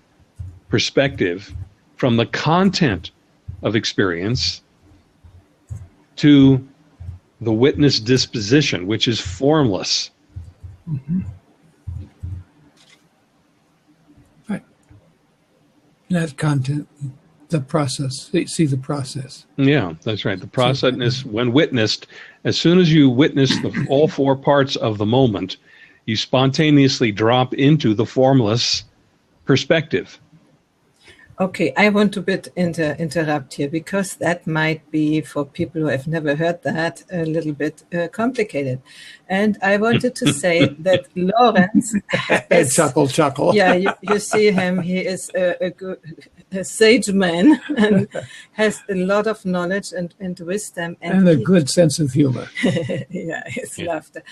[SPEAKER 6] perspective from the content of experience to the witness disposition, which is formless.
[SPEAKER 2] Right. That content, the process, see the process.
[SPEAKER 6] Yeah, that's right. The process is, when witnessed, as soon as you witness all 4 parts of the moment, you spontaneously drop into the formless perspective.
[SPEAKER 1] Okay, I want to interrupt here, because that might be, for people who have never heard that, a little bit complicated. And I wanted to say that Lawrence is,
[SPEAKER 2] chuckle.
[SPEAKER 1] Yeah, you see him. He is a sage man and has a lot of knowledge and wisdom.
[SPEAKER 2] And a good sense of humor.
[SPEAKER 1] Yeah, his laughter.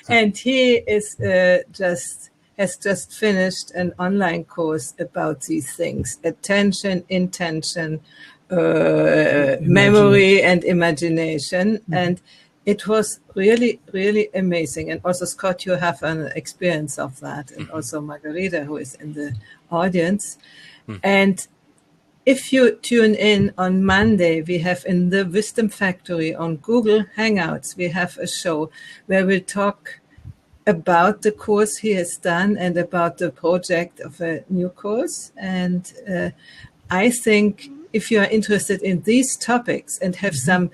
[SPEAKER 1] And he is has just finished an online course about these things: attention, intention, memory, and imagination. And it was really, really amazing. And also, Scott, you have an experience of that, and also Margherita, who is in the audience. And if you tune in on Monday, we have in the Wisdom Factory on Google Hangouts, we have a show where we talk about the course he has done and about the project of a new course. And I think if you are interested in these topics and have some,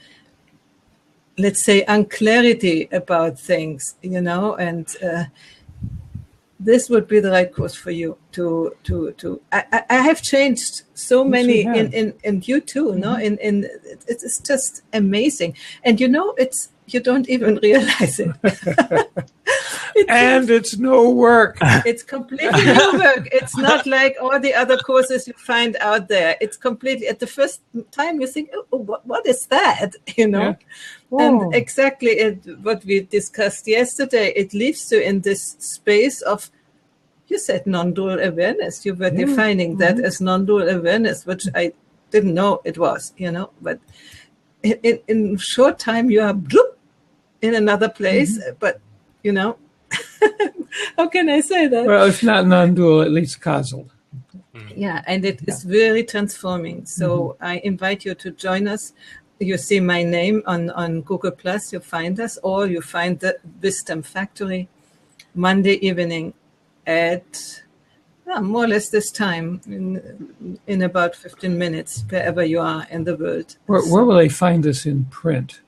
[SPEAKER 1] let's say, unclarity about things, and this would be the right course for you to. I have changed so many in you too, no? It's just amazing, and you don't even realize it.
[SPEAKER 2] It's no work.
[SPEAKER 1] It's completely no work. It's not like all the other courses you find out there. It's completely, at the first time you think, oh, what is that? Yeah. And exactly what we discussed yesterday, it leaves you in this space of, you said non-dual awareness. You were defining that as non-dual awareness, which I didn't know it was, but in short time you are bloop, in another place, but how can I say that?
[SPEAKER 2] Well, if not non-dual, at least causal.
[SPEAKER 1] Yeah, and it is very transforming. So I invite you to join us. You see my name on Google+, you find us, or you find the Wisdom Factory Monday evening at more or less this time, in about 15 minutes, wherever you are in the world.
[SPEAKER 2] Where will they find this in print?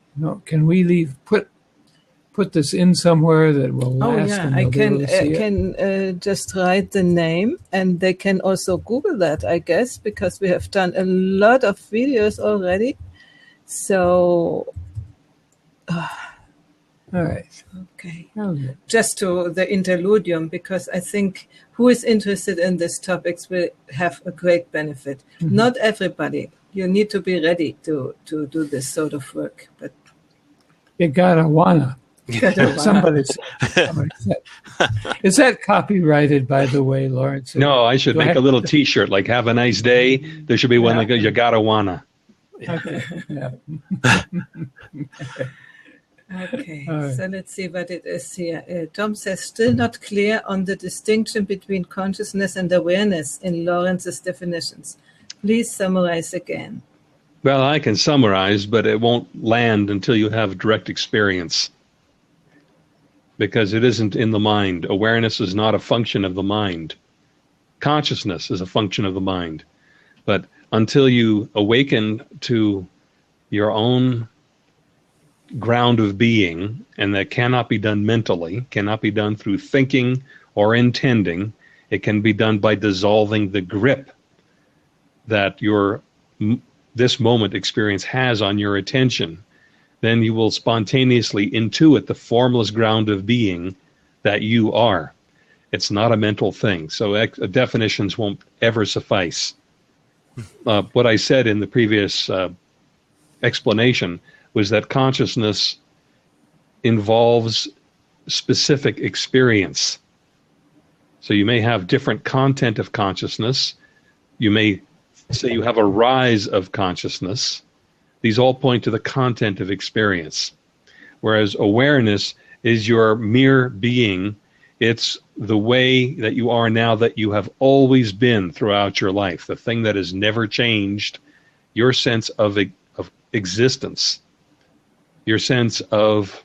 [SPEAKER 2] Can we put this in somewhere that will last?
[SPEAKER 1] Oh yeah, I can just write the name, and they can also Google that, I guess, because we have done a lot of videos already. So,
[SPEAKER 2] all right.
[SPEAKER 1] Okay. Just to the interludium, because I think who is interested in these topics will have a great benefit. Not everybody. You need to be ready to do this sort of work, but
[SPEAKER 2] You gotta wanna. Somebody said. Is that copyrighted, by the way, Lawrence?
[SPEAKER 6] No, I should make a little T-shirt like "Have a nice day." There should be one that goes, "You gotta wanna."
[SPEAKER 2] Okay. Yeah.
[SPEAKER 1] Okay,
[SPEAKER 2] right.
[SPEAKER 1] so let's see what it is here. Tom says, still not clear on the distinction between consciousness and awareness in Lawrence's definitions. Please summarize again.
[SPEAKER 6] Well, I can summarize, but it won't land until you have direct experience. Because it isn't in the mind. Awareness is not a function of the mind. Consciousness is a function of the mind. But until you awaken to your own ground of being, and that cannot be done mentally, cannot be done through thinking or intending, it can be done by dissolving the grip that your this moment experience has on your attention, then you will spontaneously intuit the formless ground of being that you are. It's not a mental thing, so definitions won't ever suffice. What I said in the previous explanation was that consciousness involves specific experience. So you may have different content of consciousness. You may say you have a rise of consciousness. These all point to the content of experience. Whereas awareness is your mere being. It's the way that you are now that you have always been throughout your life, the thing that has never changed, your sense of existence, your sense of,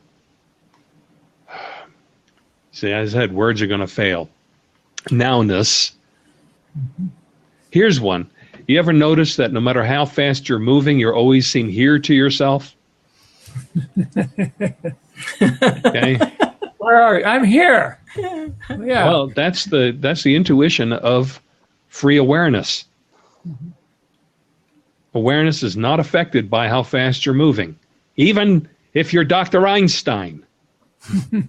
[SPEAKER 6] see, as I said, words are going to fail. Nowness. Here's one. You ever notice that no matter how fast you're moving, you always seem here to yourself? Okay.
[SPEAKER 2] Where are you? I'm here. Yeah.
[SPEAKER 6] Well, that's the intuition of free awareness. Awareness is not affected by how fast you're moving. Even if you're Dr. Einstein,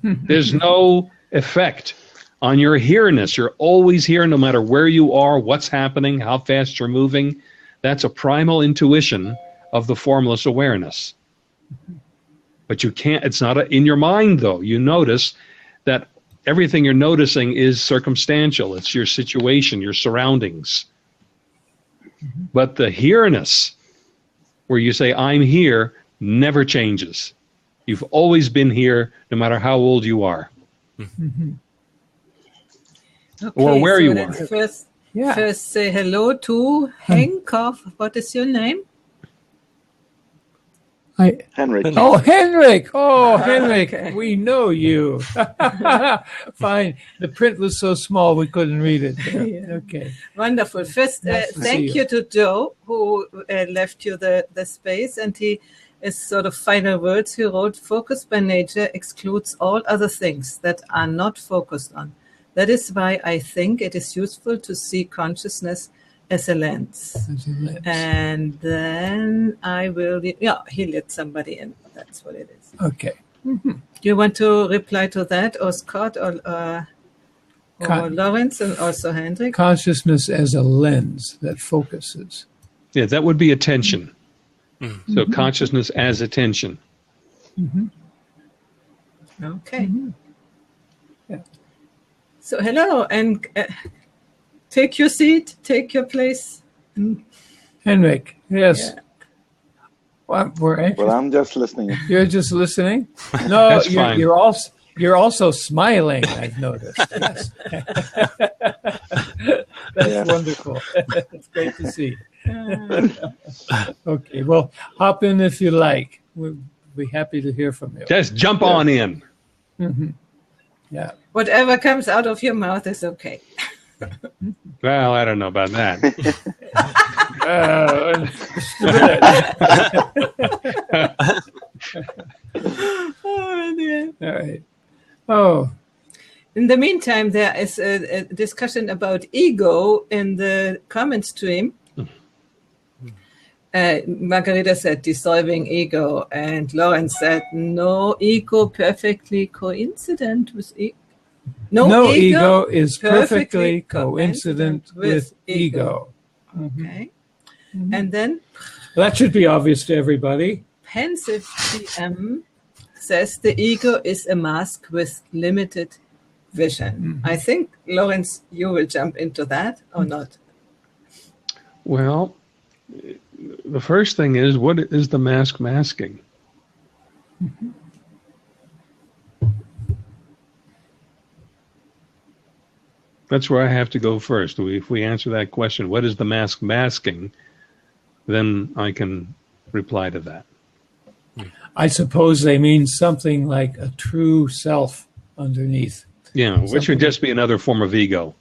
[SPEAKER 6] there's no effect on your here-ness. You're always here no matter where you are, what's happening, how fast you're moving. That's a primal intuition of the formless awareness. But you can't, it's not in your mind though. You notice that everything you're noticing is circumstantial. It's your situation, your surroundings. But the here-ness, where you say, I'm here, never changes. You've always been here, no matter how old you are.
[SPEAKER 1] Okay,
[SPEAKER 6] or where
[SPEAKER 1] so
[SPEAKER 6] you
[SPEAKER 1] let's
[SPEAKER 6] are.
[SPEAKER 1] First say hello to Henrik. What is your name?
[SPEAKER 7] Hendrik.
[SPEAKER 2] Oh, Hendrik. Oh, Hendrik.
[SPEAKER 1] Okay.
[SPEAKER 2] We know you. Fine. The print was so small we couldn't read it.
[SPEAKER 1] Yeah.
[SPEAKER 2] Okay.
[SPEAKER 1] Wonderful. First,
[SPEAKER 2] Nice to see
[SPEAKER 1] thank
[SPEAKER 2] you.
[SPEAKER 1] you to Joe, who left you the space, and he is sort of final words. He wrote, focus by nature excludes all other things that are not focused on. That is why I think it is useful to see consciousness as a lens. And then I will, he let somebody in. That's what it is.
[SPEAKER 2] Okay.
[SPEAKER 1] Do you want to reply to that, or Scott, or Lawrence, and also Hendrik?
[SPEAKER 2] Consciousness as a lens that focuses.
[SPEAKER 6] Yeah, that would be attention. So consciousness as attention.
[SPEAKER 1] Okay. Yeah. So hello, and take your seat, take your place.
[SPEAKER 2] Hendrik, yes.
[SPEAKER 1] Yeah.
[SPEAKER 7] Well, I'm just listening.
[SPEAKER 2] You're just listening? No,
[SPEAKER 6] That's fine.
[SPEAKER 2] you're also smiling, I've noticed. Yes. That's wonderful. It's great to see. Okay, well, hop in if you like. We'll be happy to hear from you.
[SPEAKER 6] Just jump on in.
[SPEAKER 2] Yeah.
[SPEAKER 1] Whatever comes out of your mouth is okay.
[SPEAKER 6] Well, I don't know about that.
[SPEAKER 2] All right. Oh,
[SPEAKER 1] In the meantime, there is a discussion about ego in the comment stream. Margherita said dissolving ego, and Lawrence said no ego perfectly coincident with ego.
[SPEAKER 2] no ego is perfectly coincident with ego.
[SPEAKER 1] Okay. And then
[SPEAKER 2] That should be obvious to everybody.
[SPEAKER 1] pensive TM says the ego is a mask with limited vision. I think, Lawrence, you will jump into that or not?
[SPEAKER 6] Well, the first thing is, what is the mask masking? That's where I have to go first. If we answer that question, what is the mask masking, then I can reply to that.
[SPEAKER 2] I suppose they mean something like a true self underneath.
[SPEAKER 6] Yeah, which would just be another form of ego.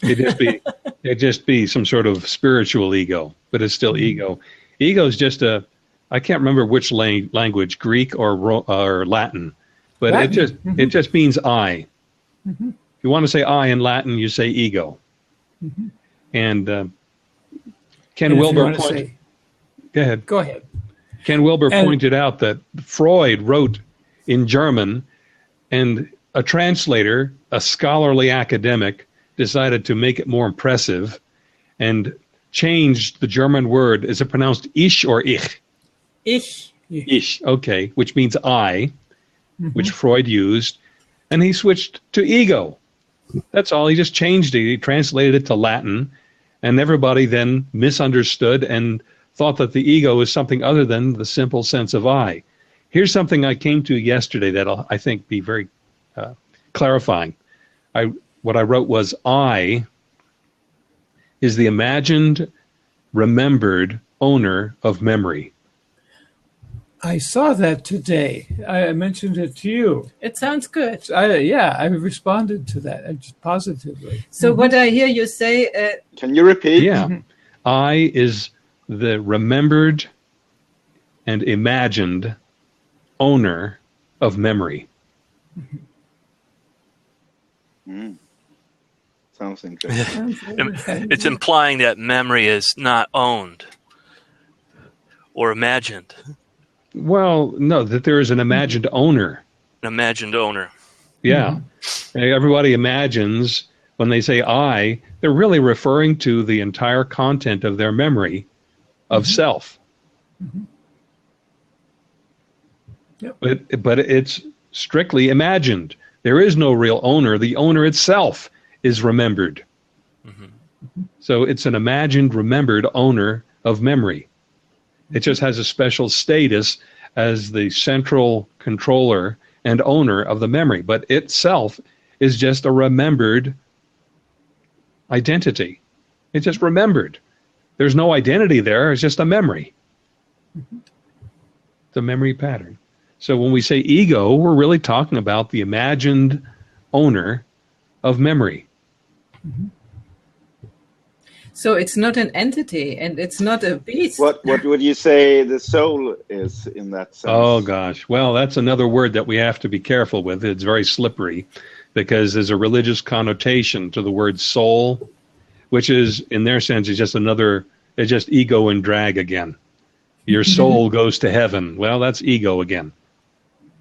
[SPEAKER 6] It'd just be some sort of spiritual ego, but it's still ego. Ego is just I can't remember which language, Greek or Latin, but Latin. It just means I. If you want to say I in Latin, you say ego. And Ken Wilber Go ahead. Ken Wilber pointed out that Freud wrote in German, and a translator, a scholarly academic, decided to make it more impressive and changed the German word. Is it pronounced ich or ich?
[SPEAKER 2] Ich.
[SPEAKER 6] Ich, okay, which means I, which Freud used, and he switched to ego. That's all. He just changed it. He translated it to Latin, and everybody then misunderstood and thought that the ego is something other than the simple sense of I. Here's something I came to yesterday that'll, I think, be very clarifying. What I wrote was, I is the imagined, remembered owner of memory.
[SPEAKER 2] I saw that today. I mentioned it to you.
[SPEAKER 1] It sounds good.
[SPEAKER 2] I responded to that positively.
[SPEAKER 1] So what I hear you say...
[SPEAKER 7] Can you repeat?
[SPEAKER 6] Yeah. I is the remembered and imagined owner of memory.
[SPEAKER 7] Sounds interesting.
[SPEAKER 3] It's implying that memory is not owned or imagined.
[SPEAKER 6] Well, no, that there is an imagined owner.
[SPEAKER 3] An imagined owner.
[SPEAKER 6] Yeah. Everybody imagines when they say I, they're really referring to the entire content of their memory of self.
[SPEAKER 2] Yep.
[SPEAKER 6] But it's strictly imagined. There is no real owner. The owner itself is remembered. So it's an imagined, remembered owner of memory. It just has a special status as the central controller and owner of the memory. But itself is just a remembered identity. It's just remembered. There's no identity there. It's just a memory. The memory pattern. So when we say ego, we're really talking about the imagined owner of memory.
[SPEAKER 1] So it's not an entity and it's not a beast.
[SPEAKER 7] What would you say the soul is in that sense?
[SPEAKER 6] Oh, gosh. Well, that's another word that we have to be careful with. It's very slippery because there's a religious connotation to the word soul, which is, in their sense, is just it's just ego and drag again. Your soul goes to heaven. Well, that's ego again.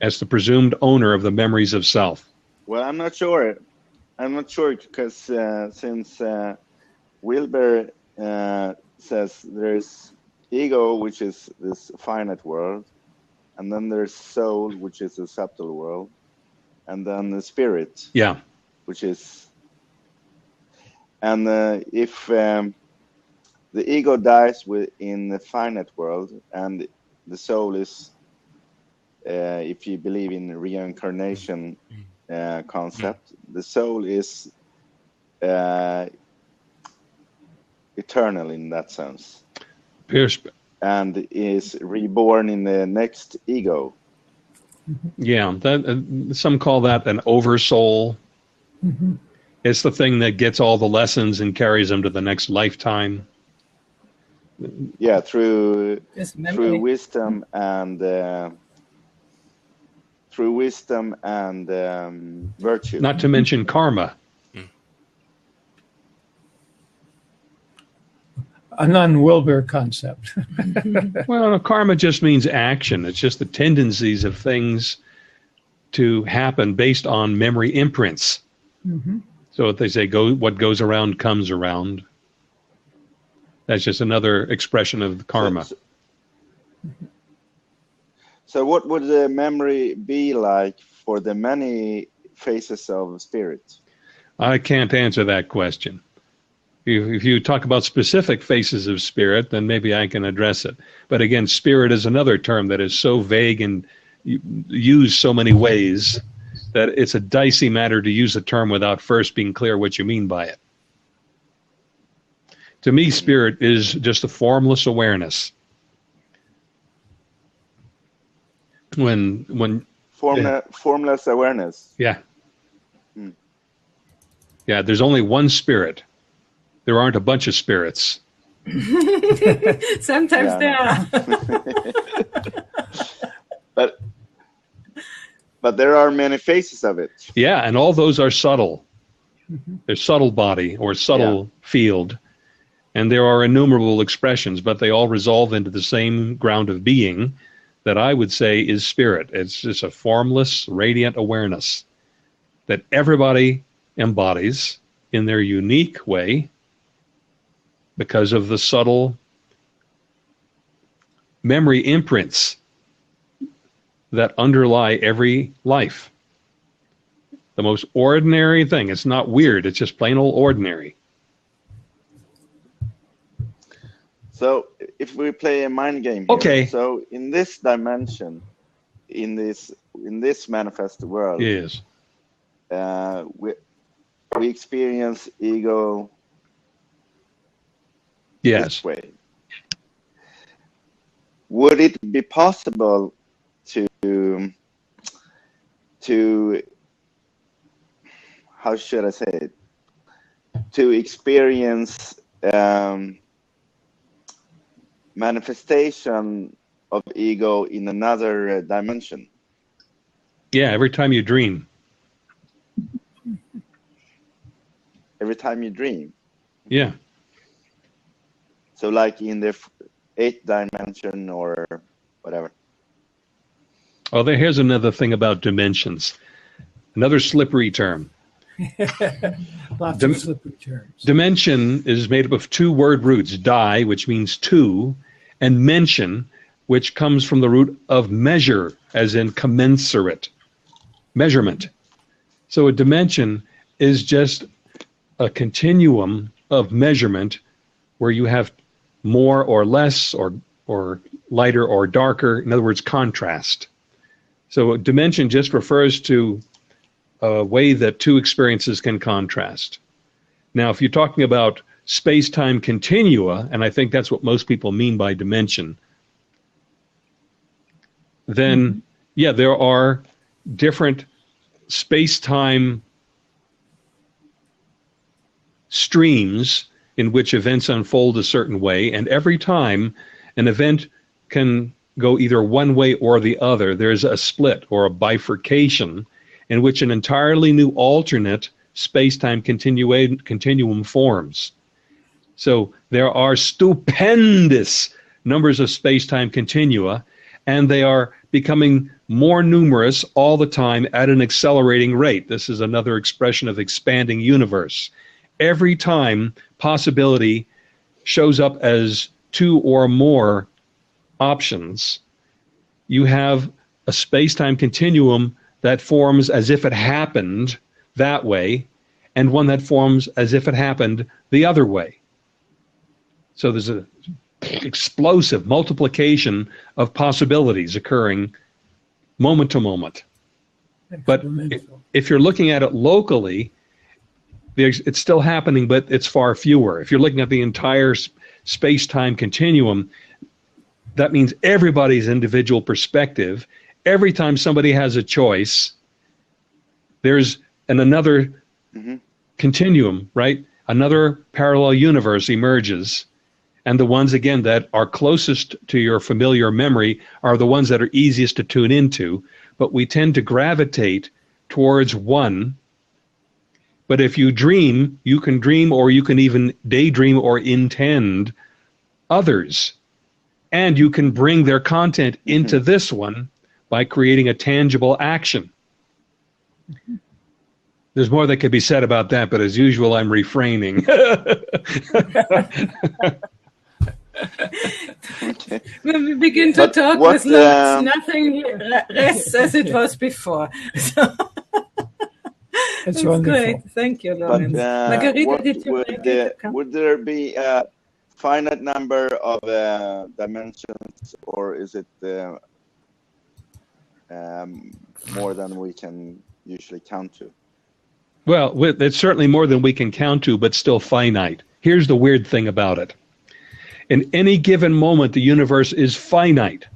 [SPEAKER 6] As the presumed owner of the memories of self.
[SPEAKER 7] Well, I'm not sure. Because since Wilber says there's ego, which is this finite world, and then there's soul, which is a subtle world, and then the spirit, which is, and if the ego dies in the finite world, and the soul is, if you believe in reincarnation concept, the soul is eternal in that sense, and is reborn in the next ego.
[SPEAKER 6] Yeah, that some call that an oversoul. It's the thing that gets all the lessons and carries them to the next lifetime.
[SPEAKER 7] Yeah, through wisdom and virtue.
[SPEAKER 6] Not to mention karma.
[SPEAKER 2] A non-Wilber concept.
[SPEAKER 6] Well, no, karma just means action. It's just the tendencies of things to happen based on memory imprints. So if they say what goes around comes around, that's just another expression of karma.
[SPEAKER 7] So what would the memory be like for the many faces of spirit?
[SPEAKER 6] I can't answer that question. If you talk about specific faces of spirit, then maybe I can address it. But again, spirit is another term that is so vague and used so many ways that it's a dicey matter to use a term without first being clear what you mean by it. To me, spirit is just a formless awareness.
[SPEAKER 7] Formless awareness.
[SPEAKER 6] Yeah. Yeah, there's only one spirit. There aren't a bunch of spirits.
[SPEAKER 1] Sometimes there are.
[SPEAKER 7] But there are many faces of it.
[SPEAKER 6] Yeah, and all those are subtle. They're subtle body or subtle field. And there are innumerable expressions, but they all resolve into the same ground of being that I would say is spirit. It's just a formless, radiant awareness that everybody embodies in their unique way because of the subtle memory imprints that underlie every life. The most ordinary thing. It's not weird. It's just plain old ordinary.
[SPEAKER 7] So if we play a mind game here,
[SPEAKER 6] okay.
[SPEAKER 7] So in this dimension, in this manifest world,
[SPEAKER 6] yes,
[SPEAKER 7] we experience ego.
[SPEAKER 6] Yes.
[SPEAKER 7] This way. Would it be possible to how should I say it? To experience manifestation of ego in another dimension?
[SPEAKER 6] Yeah, every time you dream.
[SPEAKER 7] Every time you dream?
[SPEAKER 6] Yeah.
[SPEAKER 7] So like in the 8th dimension or whatever.
[SPEAKER 6] Oh, here's another thing about dimensions. Another slippery term.
[SPEAKER 2] Lots of slippery terms.
[SPEAKER 6] Dimension is made up of two word roots, die, which means two, and mention, which comes from the root of measure, as in commensurate, measurement. So a dimension is just a continuum of measurement where you have more or less or lighter or darker, in other words, contrast. So a dimension just refers to a way that two experiences can contrast. Now, if you're talking about space-time continua, and I think that's what most people mean by dimension, then, yeah, there are different space-time streams in which events unfold a certain way, and every time an event can go either one way or the other, there's a split or a bifurcation in which an entirely new alternate space-time continuum forms. So there are stupendous numbers of space-time continua, and they are becoming more numerous all the time at an accelerating rate. This is another expression of expanding universe. Every time possibility shows up as two or more options, you have a space-time continuum that forms as if it happened that way, and one that forms as if it happened the other way. So there's an explosive multiplication of possibilities occurring moment to moment. But if you're looking at it locally, it's still happening, but it's far fewer. If you're looking at the entire space-time continuum, that means everybody's individual perspective. Every time somebody has a choice, there's another continuum, right? Another parallel universe emerges. And the ones, again, that are closest to your familiar memory are the ones that are easiest to tune into. But we tend to gravitate towards one. But if you dream, you can dream, or you can even daydream or intend others. And you can bring their content into this one by creating a tangible action. There's more that could be said about that, but as usual, I'm refraining.
[SPEAKER 7] Okay.
[SPEAKER 1] When we begin to
[SPEAKER 7] But
[SPEAKER 1] talk
[SPEAKER 7] what,
[SPEAKER 1] with Lotus, nothing rests as it was before. So
[SPEAKER 2] It's
[SPEAKER 1] that's
[SPEAKER 2] wonderful.
[SPEAKER 1] great. Thank you,
[SPEAKER 7] But
[SPEAKER 1] Lawrence. Margherita,
[SPEAKER 7] what
[SPEAKER 1] did you make it?
[SPEAKER 7] would there be a finite number of dimensions, or is it more than we can usually count to?
[SPEAKER 6] Well, it's certainly more than we can count to, but still finite. Here's the weird thing about it. In any given moment, the universe is finite.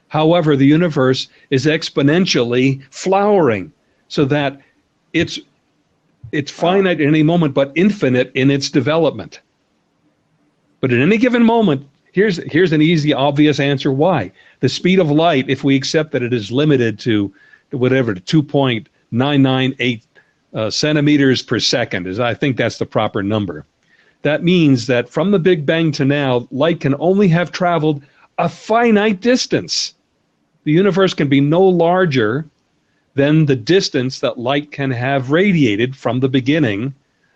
[SPEAKER 6] However, the universe is exponentially flowering, so that it's finite at any moment, but infinite in its development. But at any given moment, here's an easy, obvious answer why. The speed of light, if we accept that it is limited to whatever, to 2.998 centimeters per second, I think that's the proper number. That means that from the Big Bang to now, light can only have traveled a finite distance. The universe can be no larger than the distance that light can have radiated from the beginning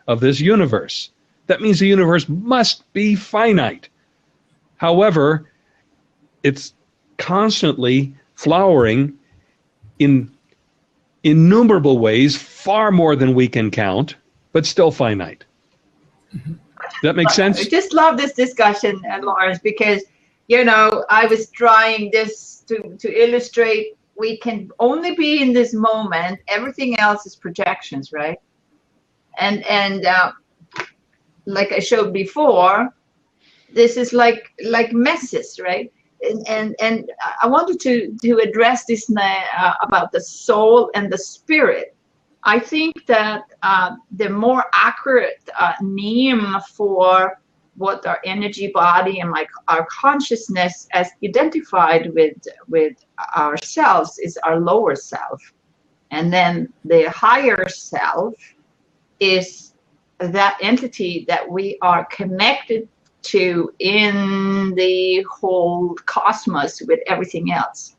[SPEAKER 6] of this universe. That means the universe must be finite. However, it's constantly flowering in innumerable ways, far more than we can count, but still finite. Does that make sense?
[SPEAKER 4] I just love this discussion, Lawrence, because, you know, I was trying this to illustrate we can only be in this moment. Everything else is projections, right? And like I showed before, this is like messes, right? And I wanted to address this about the soul and the spirit. I think that the more accurate name for what our energy body and like our consciousness as identified with ourselves is our lower self. And then the higher self is that entity that we are connected to in the whole cosmos with everything else.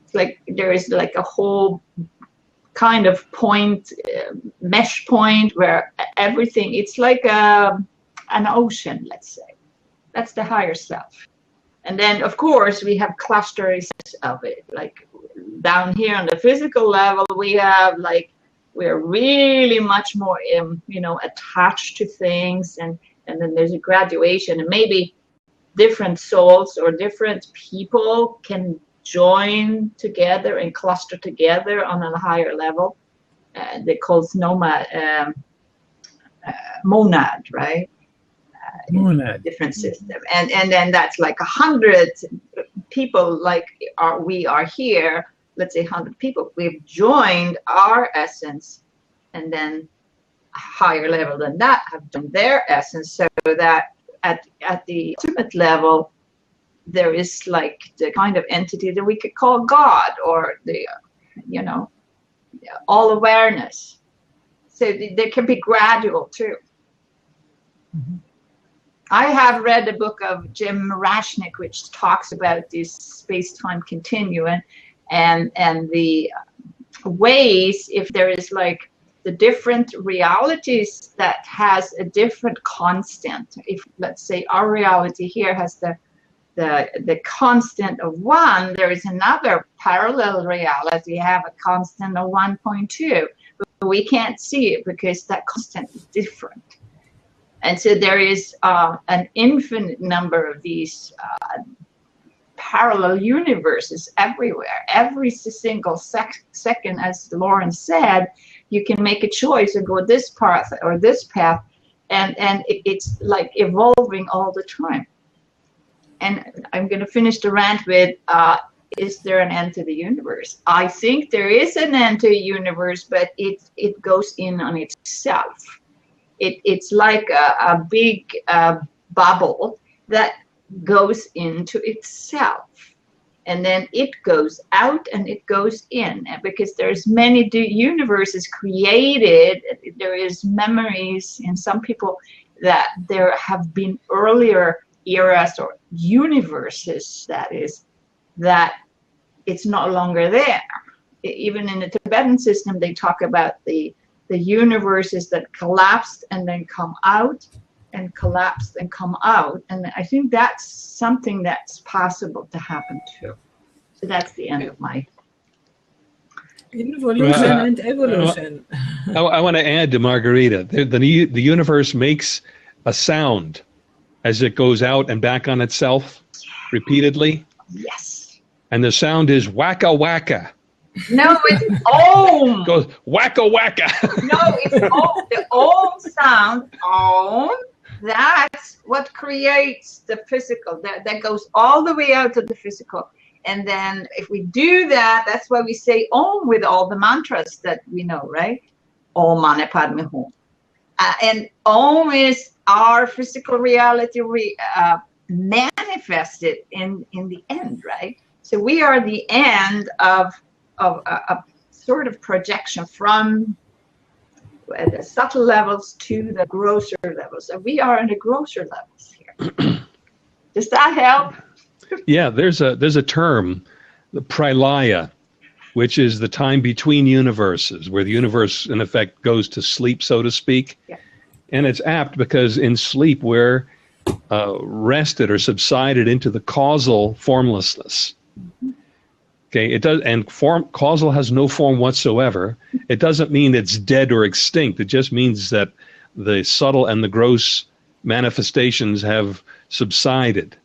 [SPEAKER 4] It's like there is like a whole kind of point, mesh point where everything, it's like an ocean, let's say. That's the higher self. And then, of course, we have clusters of it. Like down here on the physical level, we have like, we're really much more, attached to things. And then there's a graduation, and maybe different souls or different people can join together and cluster together on a higher level. They call it monad, right?
[SPEAKER 2] Monad.
[SPEAKER 4] Different system, and then that's like 100 people, like we are here. Let's say 100 people. We've joined our essence, and then a higher level than that have done their essence, so that at the ultimate level, there is like the kind of entity that we could call God, or the, all awareness. So there can be gradual too. Mm-hmm. I have read a book of Jim Rashnick, which talks about this space-time continuum and the ways, if there is like the different realities that has a different constant. If, let's say, our reality here has the constant of 1, there is another parallel reality have a constant of 1.2, but we can't see it because that constant is different. And so there is an infinite number of these parallel universes everywhere. Every single second, as Lawrence said, you can make a choice and go this path or this path, and it's like evolving all the time. And I'm going to finish the rant with, is there an end to the universe? I think there is an end to the universe, but it goes in on itself. It's like a big bubble that goes into itself, and then it goes out and it goes in, because there's many universes created. There is memories in some people that there have been earlier eras or universes that it's no longer there. Even in the Tibetan system, they talk about the universes that collapsed and then come out, and collapse and come out. And I think that's something that's possible to happen too. So that's the end of my
[SPEAKER 1] involution and evolution.
[SPEAKER 6] I want to add to Margherita, the universe makes a sound as it goes out and back on itself repeatedly.
[SPEAKER 4] Yes.
[SPEAKER 6] And the sound is wacka wacka.
[SPEAKER 4] No, it's om.
[SPEAKER 6] It goes wacka wacka.
[SPEAKER 4] No, it's om. The om sound, om, that's what creates the physical. That goes all the way out to the physical. And then if we do that, that's why we say om with all the mantras that we know, right? Om mane padme hum. And om is our physical reality manifested in the end, right? So we are the end of a sort of projection from the subtle levels to the grosser levels. And we are in the grosser levels here. Does that help?
[SPEAKER 6] Yeah, there's a term, the pralaya, which is the time between universes, where the universe, in effect, goes to sleep, so to speak.
[SPEAKER 4] Yeah.
[SPEAKER 6] And it's apt because in sleep we're rested or subsided into the causal formlessness.
[SPEAKER 4] Mm-hmm.
[SPEAKER 6] Okay, it does, and causal has no form whatsoever. It doesn't mean it's dead or extinct. It just means that the subtle and the gross manifestations have subsided.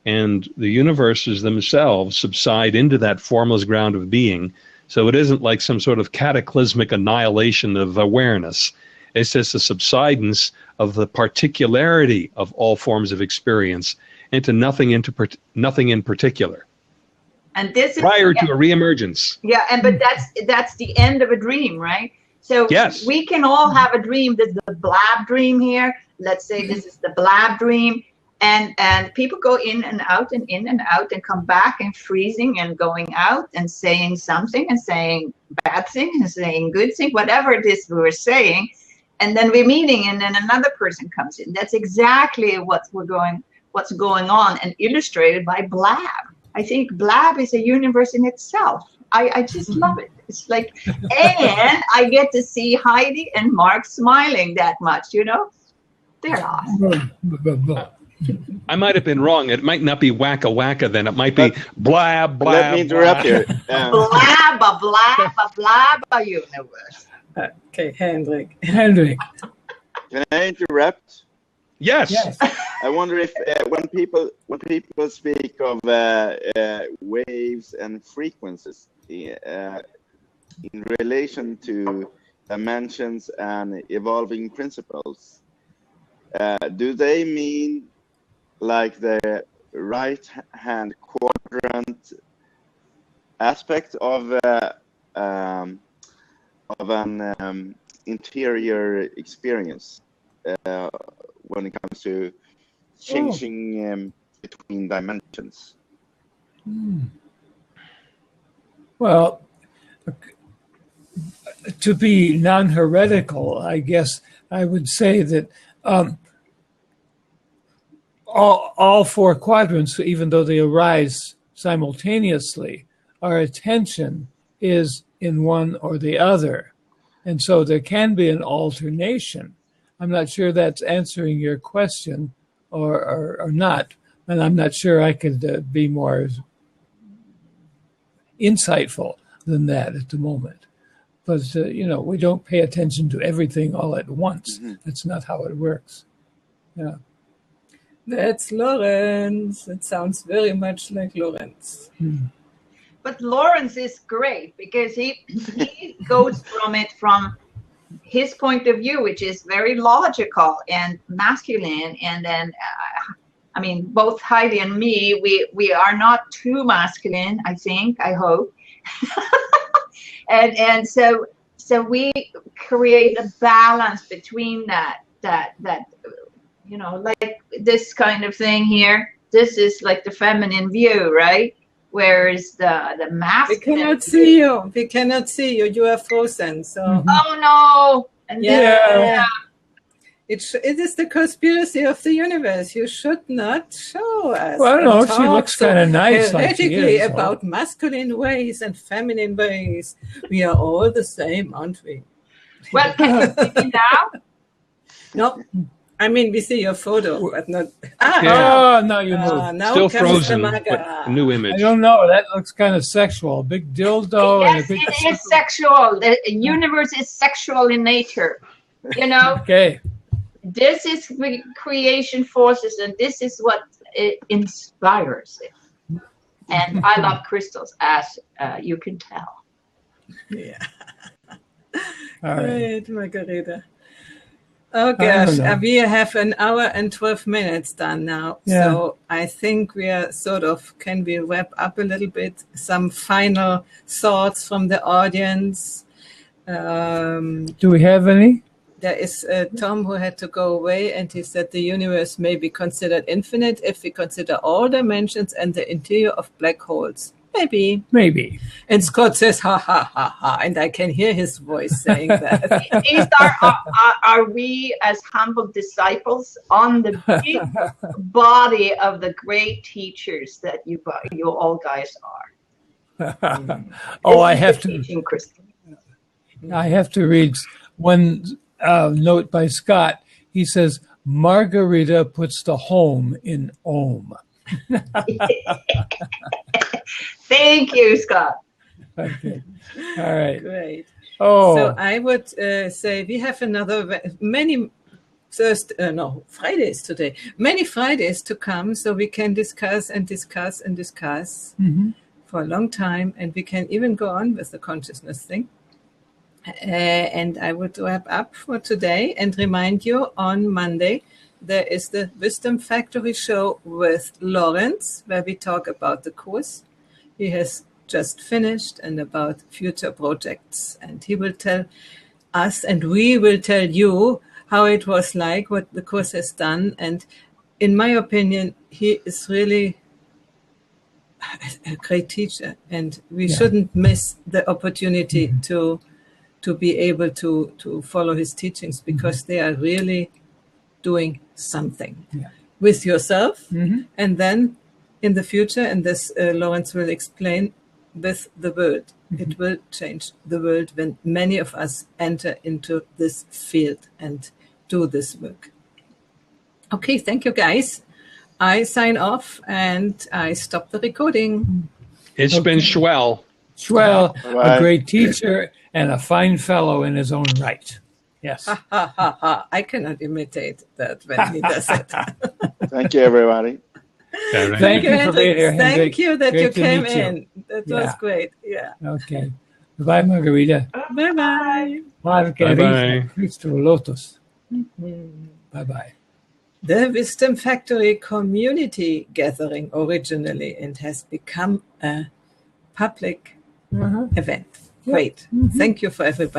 [SPEAKER 6] And the universes themselves subside into that formless ground of being. So it isn't like some sort of cataclysmic annihilation of awareness. It's just a subsidence of the particularity of all forms of experience into nothing in particular.
[SPEAKER 4] And this is
[SPEAKER 6] prior to a reemergence.
[SPEAKER 4] Yeah, but that's the end of a dream, right? So
[SPEAKER 6] yes,
[SPEAKER 4] we can all have a dream. There's the Blab dream here. Let's say this is the Blab dream. And people go in and out and in and out and come back and freezing and going out and saying something and saying bad thing and saying good thing, whatever it is we were saying. And then we're meeting and then another person comes in. That's exactly what's going on and illustrated by Blab. I think Blab is a universe in itself. I just love it. It's like, and I get to see Heidi and Mark smiling that much, you know? They're awesome.
[SPEAKER 6] I might have been wrong. It might not be wacka wacka then. It might be blab, blab.
[SPEAKER 7] Let me interrupt here.
[SPEAKER 4] Blab, universe.
[SPEAKER 1] Okay, Hendrik.
[SPEAKER 7] Can I interrupt?
[SPEAKER 6] Yes.
[SPEAKER 7] I wonder if when people speak of waves and frequencies in relation to dimensions and evolving principles, do they mean like the right-hand quadrant aspect of an interior experience when it comes to changing between dimensions?
[SPEAKER 2] Well, to be non-heretical, I guess I would say that all four quadrants, even though they arise simultaneously, our attention is in one or the other. And so there can be an alternation. I'm not sure that's answering your question or not. And I'm not sure I could be more insightful than that at the moment. But, we don't pay attention to everything all at once. Mm-hmm. That's not how it works. Yeah.
[SPEAKER 1] That's Lawrence. It sounds very much like Lawrence.
[SPEAKER 4] But Lawrence is great because he goes from his point of view, which is very logical and masculine. And then, both Heidi and me, we are not too masculine, I hope. and so we create a balance between that, like this kind of thing here. This is like the feminine view, right? Whereas the masculine.
[SPEAKER 1] We cannot see you. You are frozen. So.
[SPEAKER 4] Oh no! And
[SPEAKER 1] yeah. It is the conspiracy of the universe. You should not show us.
[SPEAKER 2] Well, no, she looks kind of nice.
[SPEAKER 1] Theoretically, about masculine ways and feminine ways. We are all the same, aren't we?
[SPEAKER 4] Well, can you see me now?
[SPEAKER 1] No. I mean, we see your photo, but not.
[SPEAKER 2] Oh, now you moved.
[SPEAKER 1] Now
[SPEAKER 6] Still
[SPEAKER 1] comes
[SPEAKER 6] frozen,
[SPEAKER 1] the
[SPEAKER 6] but a new image.
[SPEAKER 2] I don't know. That looks kind of sexual. Big dildo and a
[SPEAKER 4] Yes,
[SPEAKER 2] big.
[SPEAKER 4] it is sexual. The universe is sexual in nature. You know,
[SPEAKER 2] Okay.
[SPEAKER 4] this is the creation forces, and this is what inspires it. And I love crystals, as you can tell.
[SPEAKER 1] Yeah.
[SPEAKER 2] All right.
[SPEAKER 1] Great, Margherita. Oh gosh, we have an hour and 12 minutes done now.
[SPEAKER 2] Yeah.
[SPEAKER 1] So I think we are can we wrap up a little bit? Some final thoughts from the audience.
[SPEAKER 2] Do we have any?
[SPEAKER 1] There is Tom who had to go away, and he said the universe may be considered infinite if we consider all dimensions and the interior of black holes. Maybe.
[SPEAKER 2] Maybe.
[SPEAKER 1] And Scott says, ha, ha, ha, ha. And I can hear his voice saying that.
[SPEAKER 4] These are we, as humble disciples, on the big body of the great teachers that you all guys are.
[SPEAKER 2] Oh, I have to.
[SPEAKER 4] Teaching crystal.
[SPEAKER 2] I have to read one note by Scott. He says, Margherita puts the home in Om.
[SPEAKER 4] Thank you, Scott.
[SPEAKER 2] Okay. All right.
[SPEAKER 1] Great.
[SPEAKER 2] Oh.
[SPEAKER 1] So I would say we have Fridays today. Many Fridays to come, so we can discuss and discuss and discuss for a long time, and we can even go on with the consciousness thing. And I would wrap up for today and remind you on Monday there is the Wisdom Factory show with Lawrence, where we talk about the course. He has just finished and about future projects. And he will tell us, and we will tell you how it was like, what the course has done. And in my opinion, he is really a great teacher. And we shouldn't miss the opportunity to be able to follow his teachings, because they are really doing something with yourself. And then in the future, and this Lawrence will explain, with the world. It will change the world when many of us enter into this field and do this work. Okay, thank you guys. I sign off and I stop the recording.
[SPEAKER 6] It's been Schwell.
[SPEAKER 2] Schwell,
[SPEAKER 7] Bye.
[SPEAKER 2] a great teacher and a fine fellow in his own right. Yes.
[SPEAKER 1] Ha, ha, ha, ha. I cannot imitate that when he does it.
[SPEAKER 7] Thank you, everybody.
[SPEAKER 2] Thank you for being here, Hendrik.
[SPEAKER 1] Thank you that
[SPEAKER 2] Great
[SPEAKER 1] you
[SPEAKER 2] to
[SPEAKER 1] came
[SPEAKER 2] meet you.
[SPEAKER 1] in. That was great. Yeah.
[SPEAKER 2] Okay. Bye, Margherita.
[SPEAKER 1] Bye-bye.
[SPEAKER 2] Margherita, Cristo Lotus. Bye-bye.
[SPEAKER 1] The Wisdom Factory community gathering originally, and has become a public event. Great. Thank you for everybody.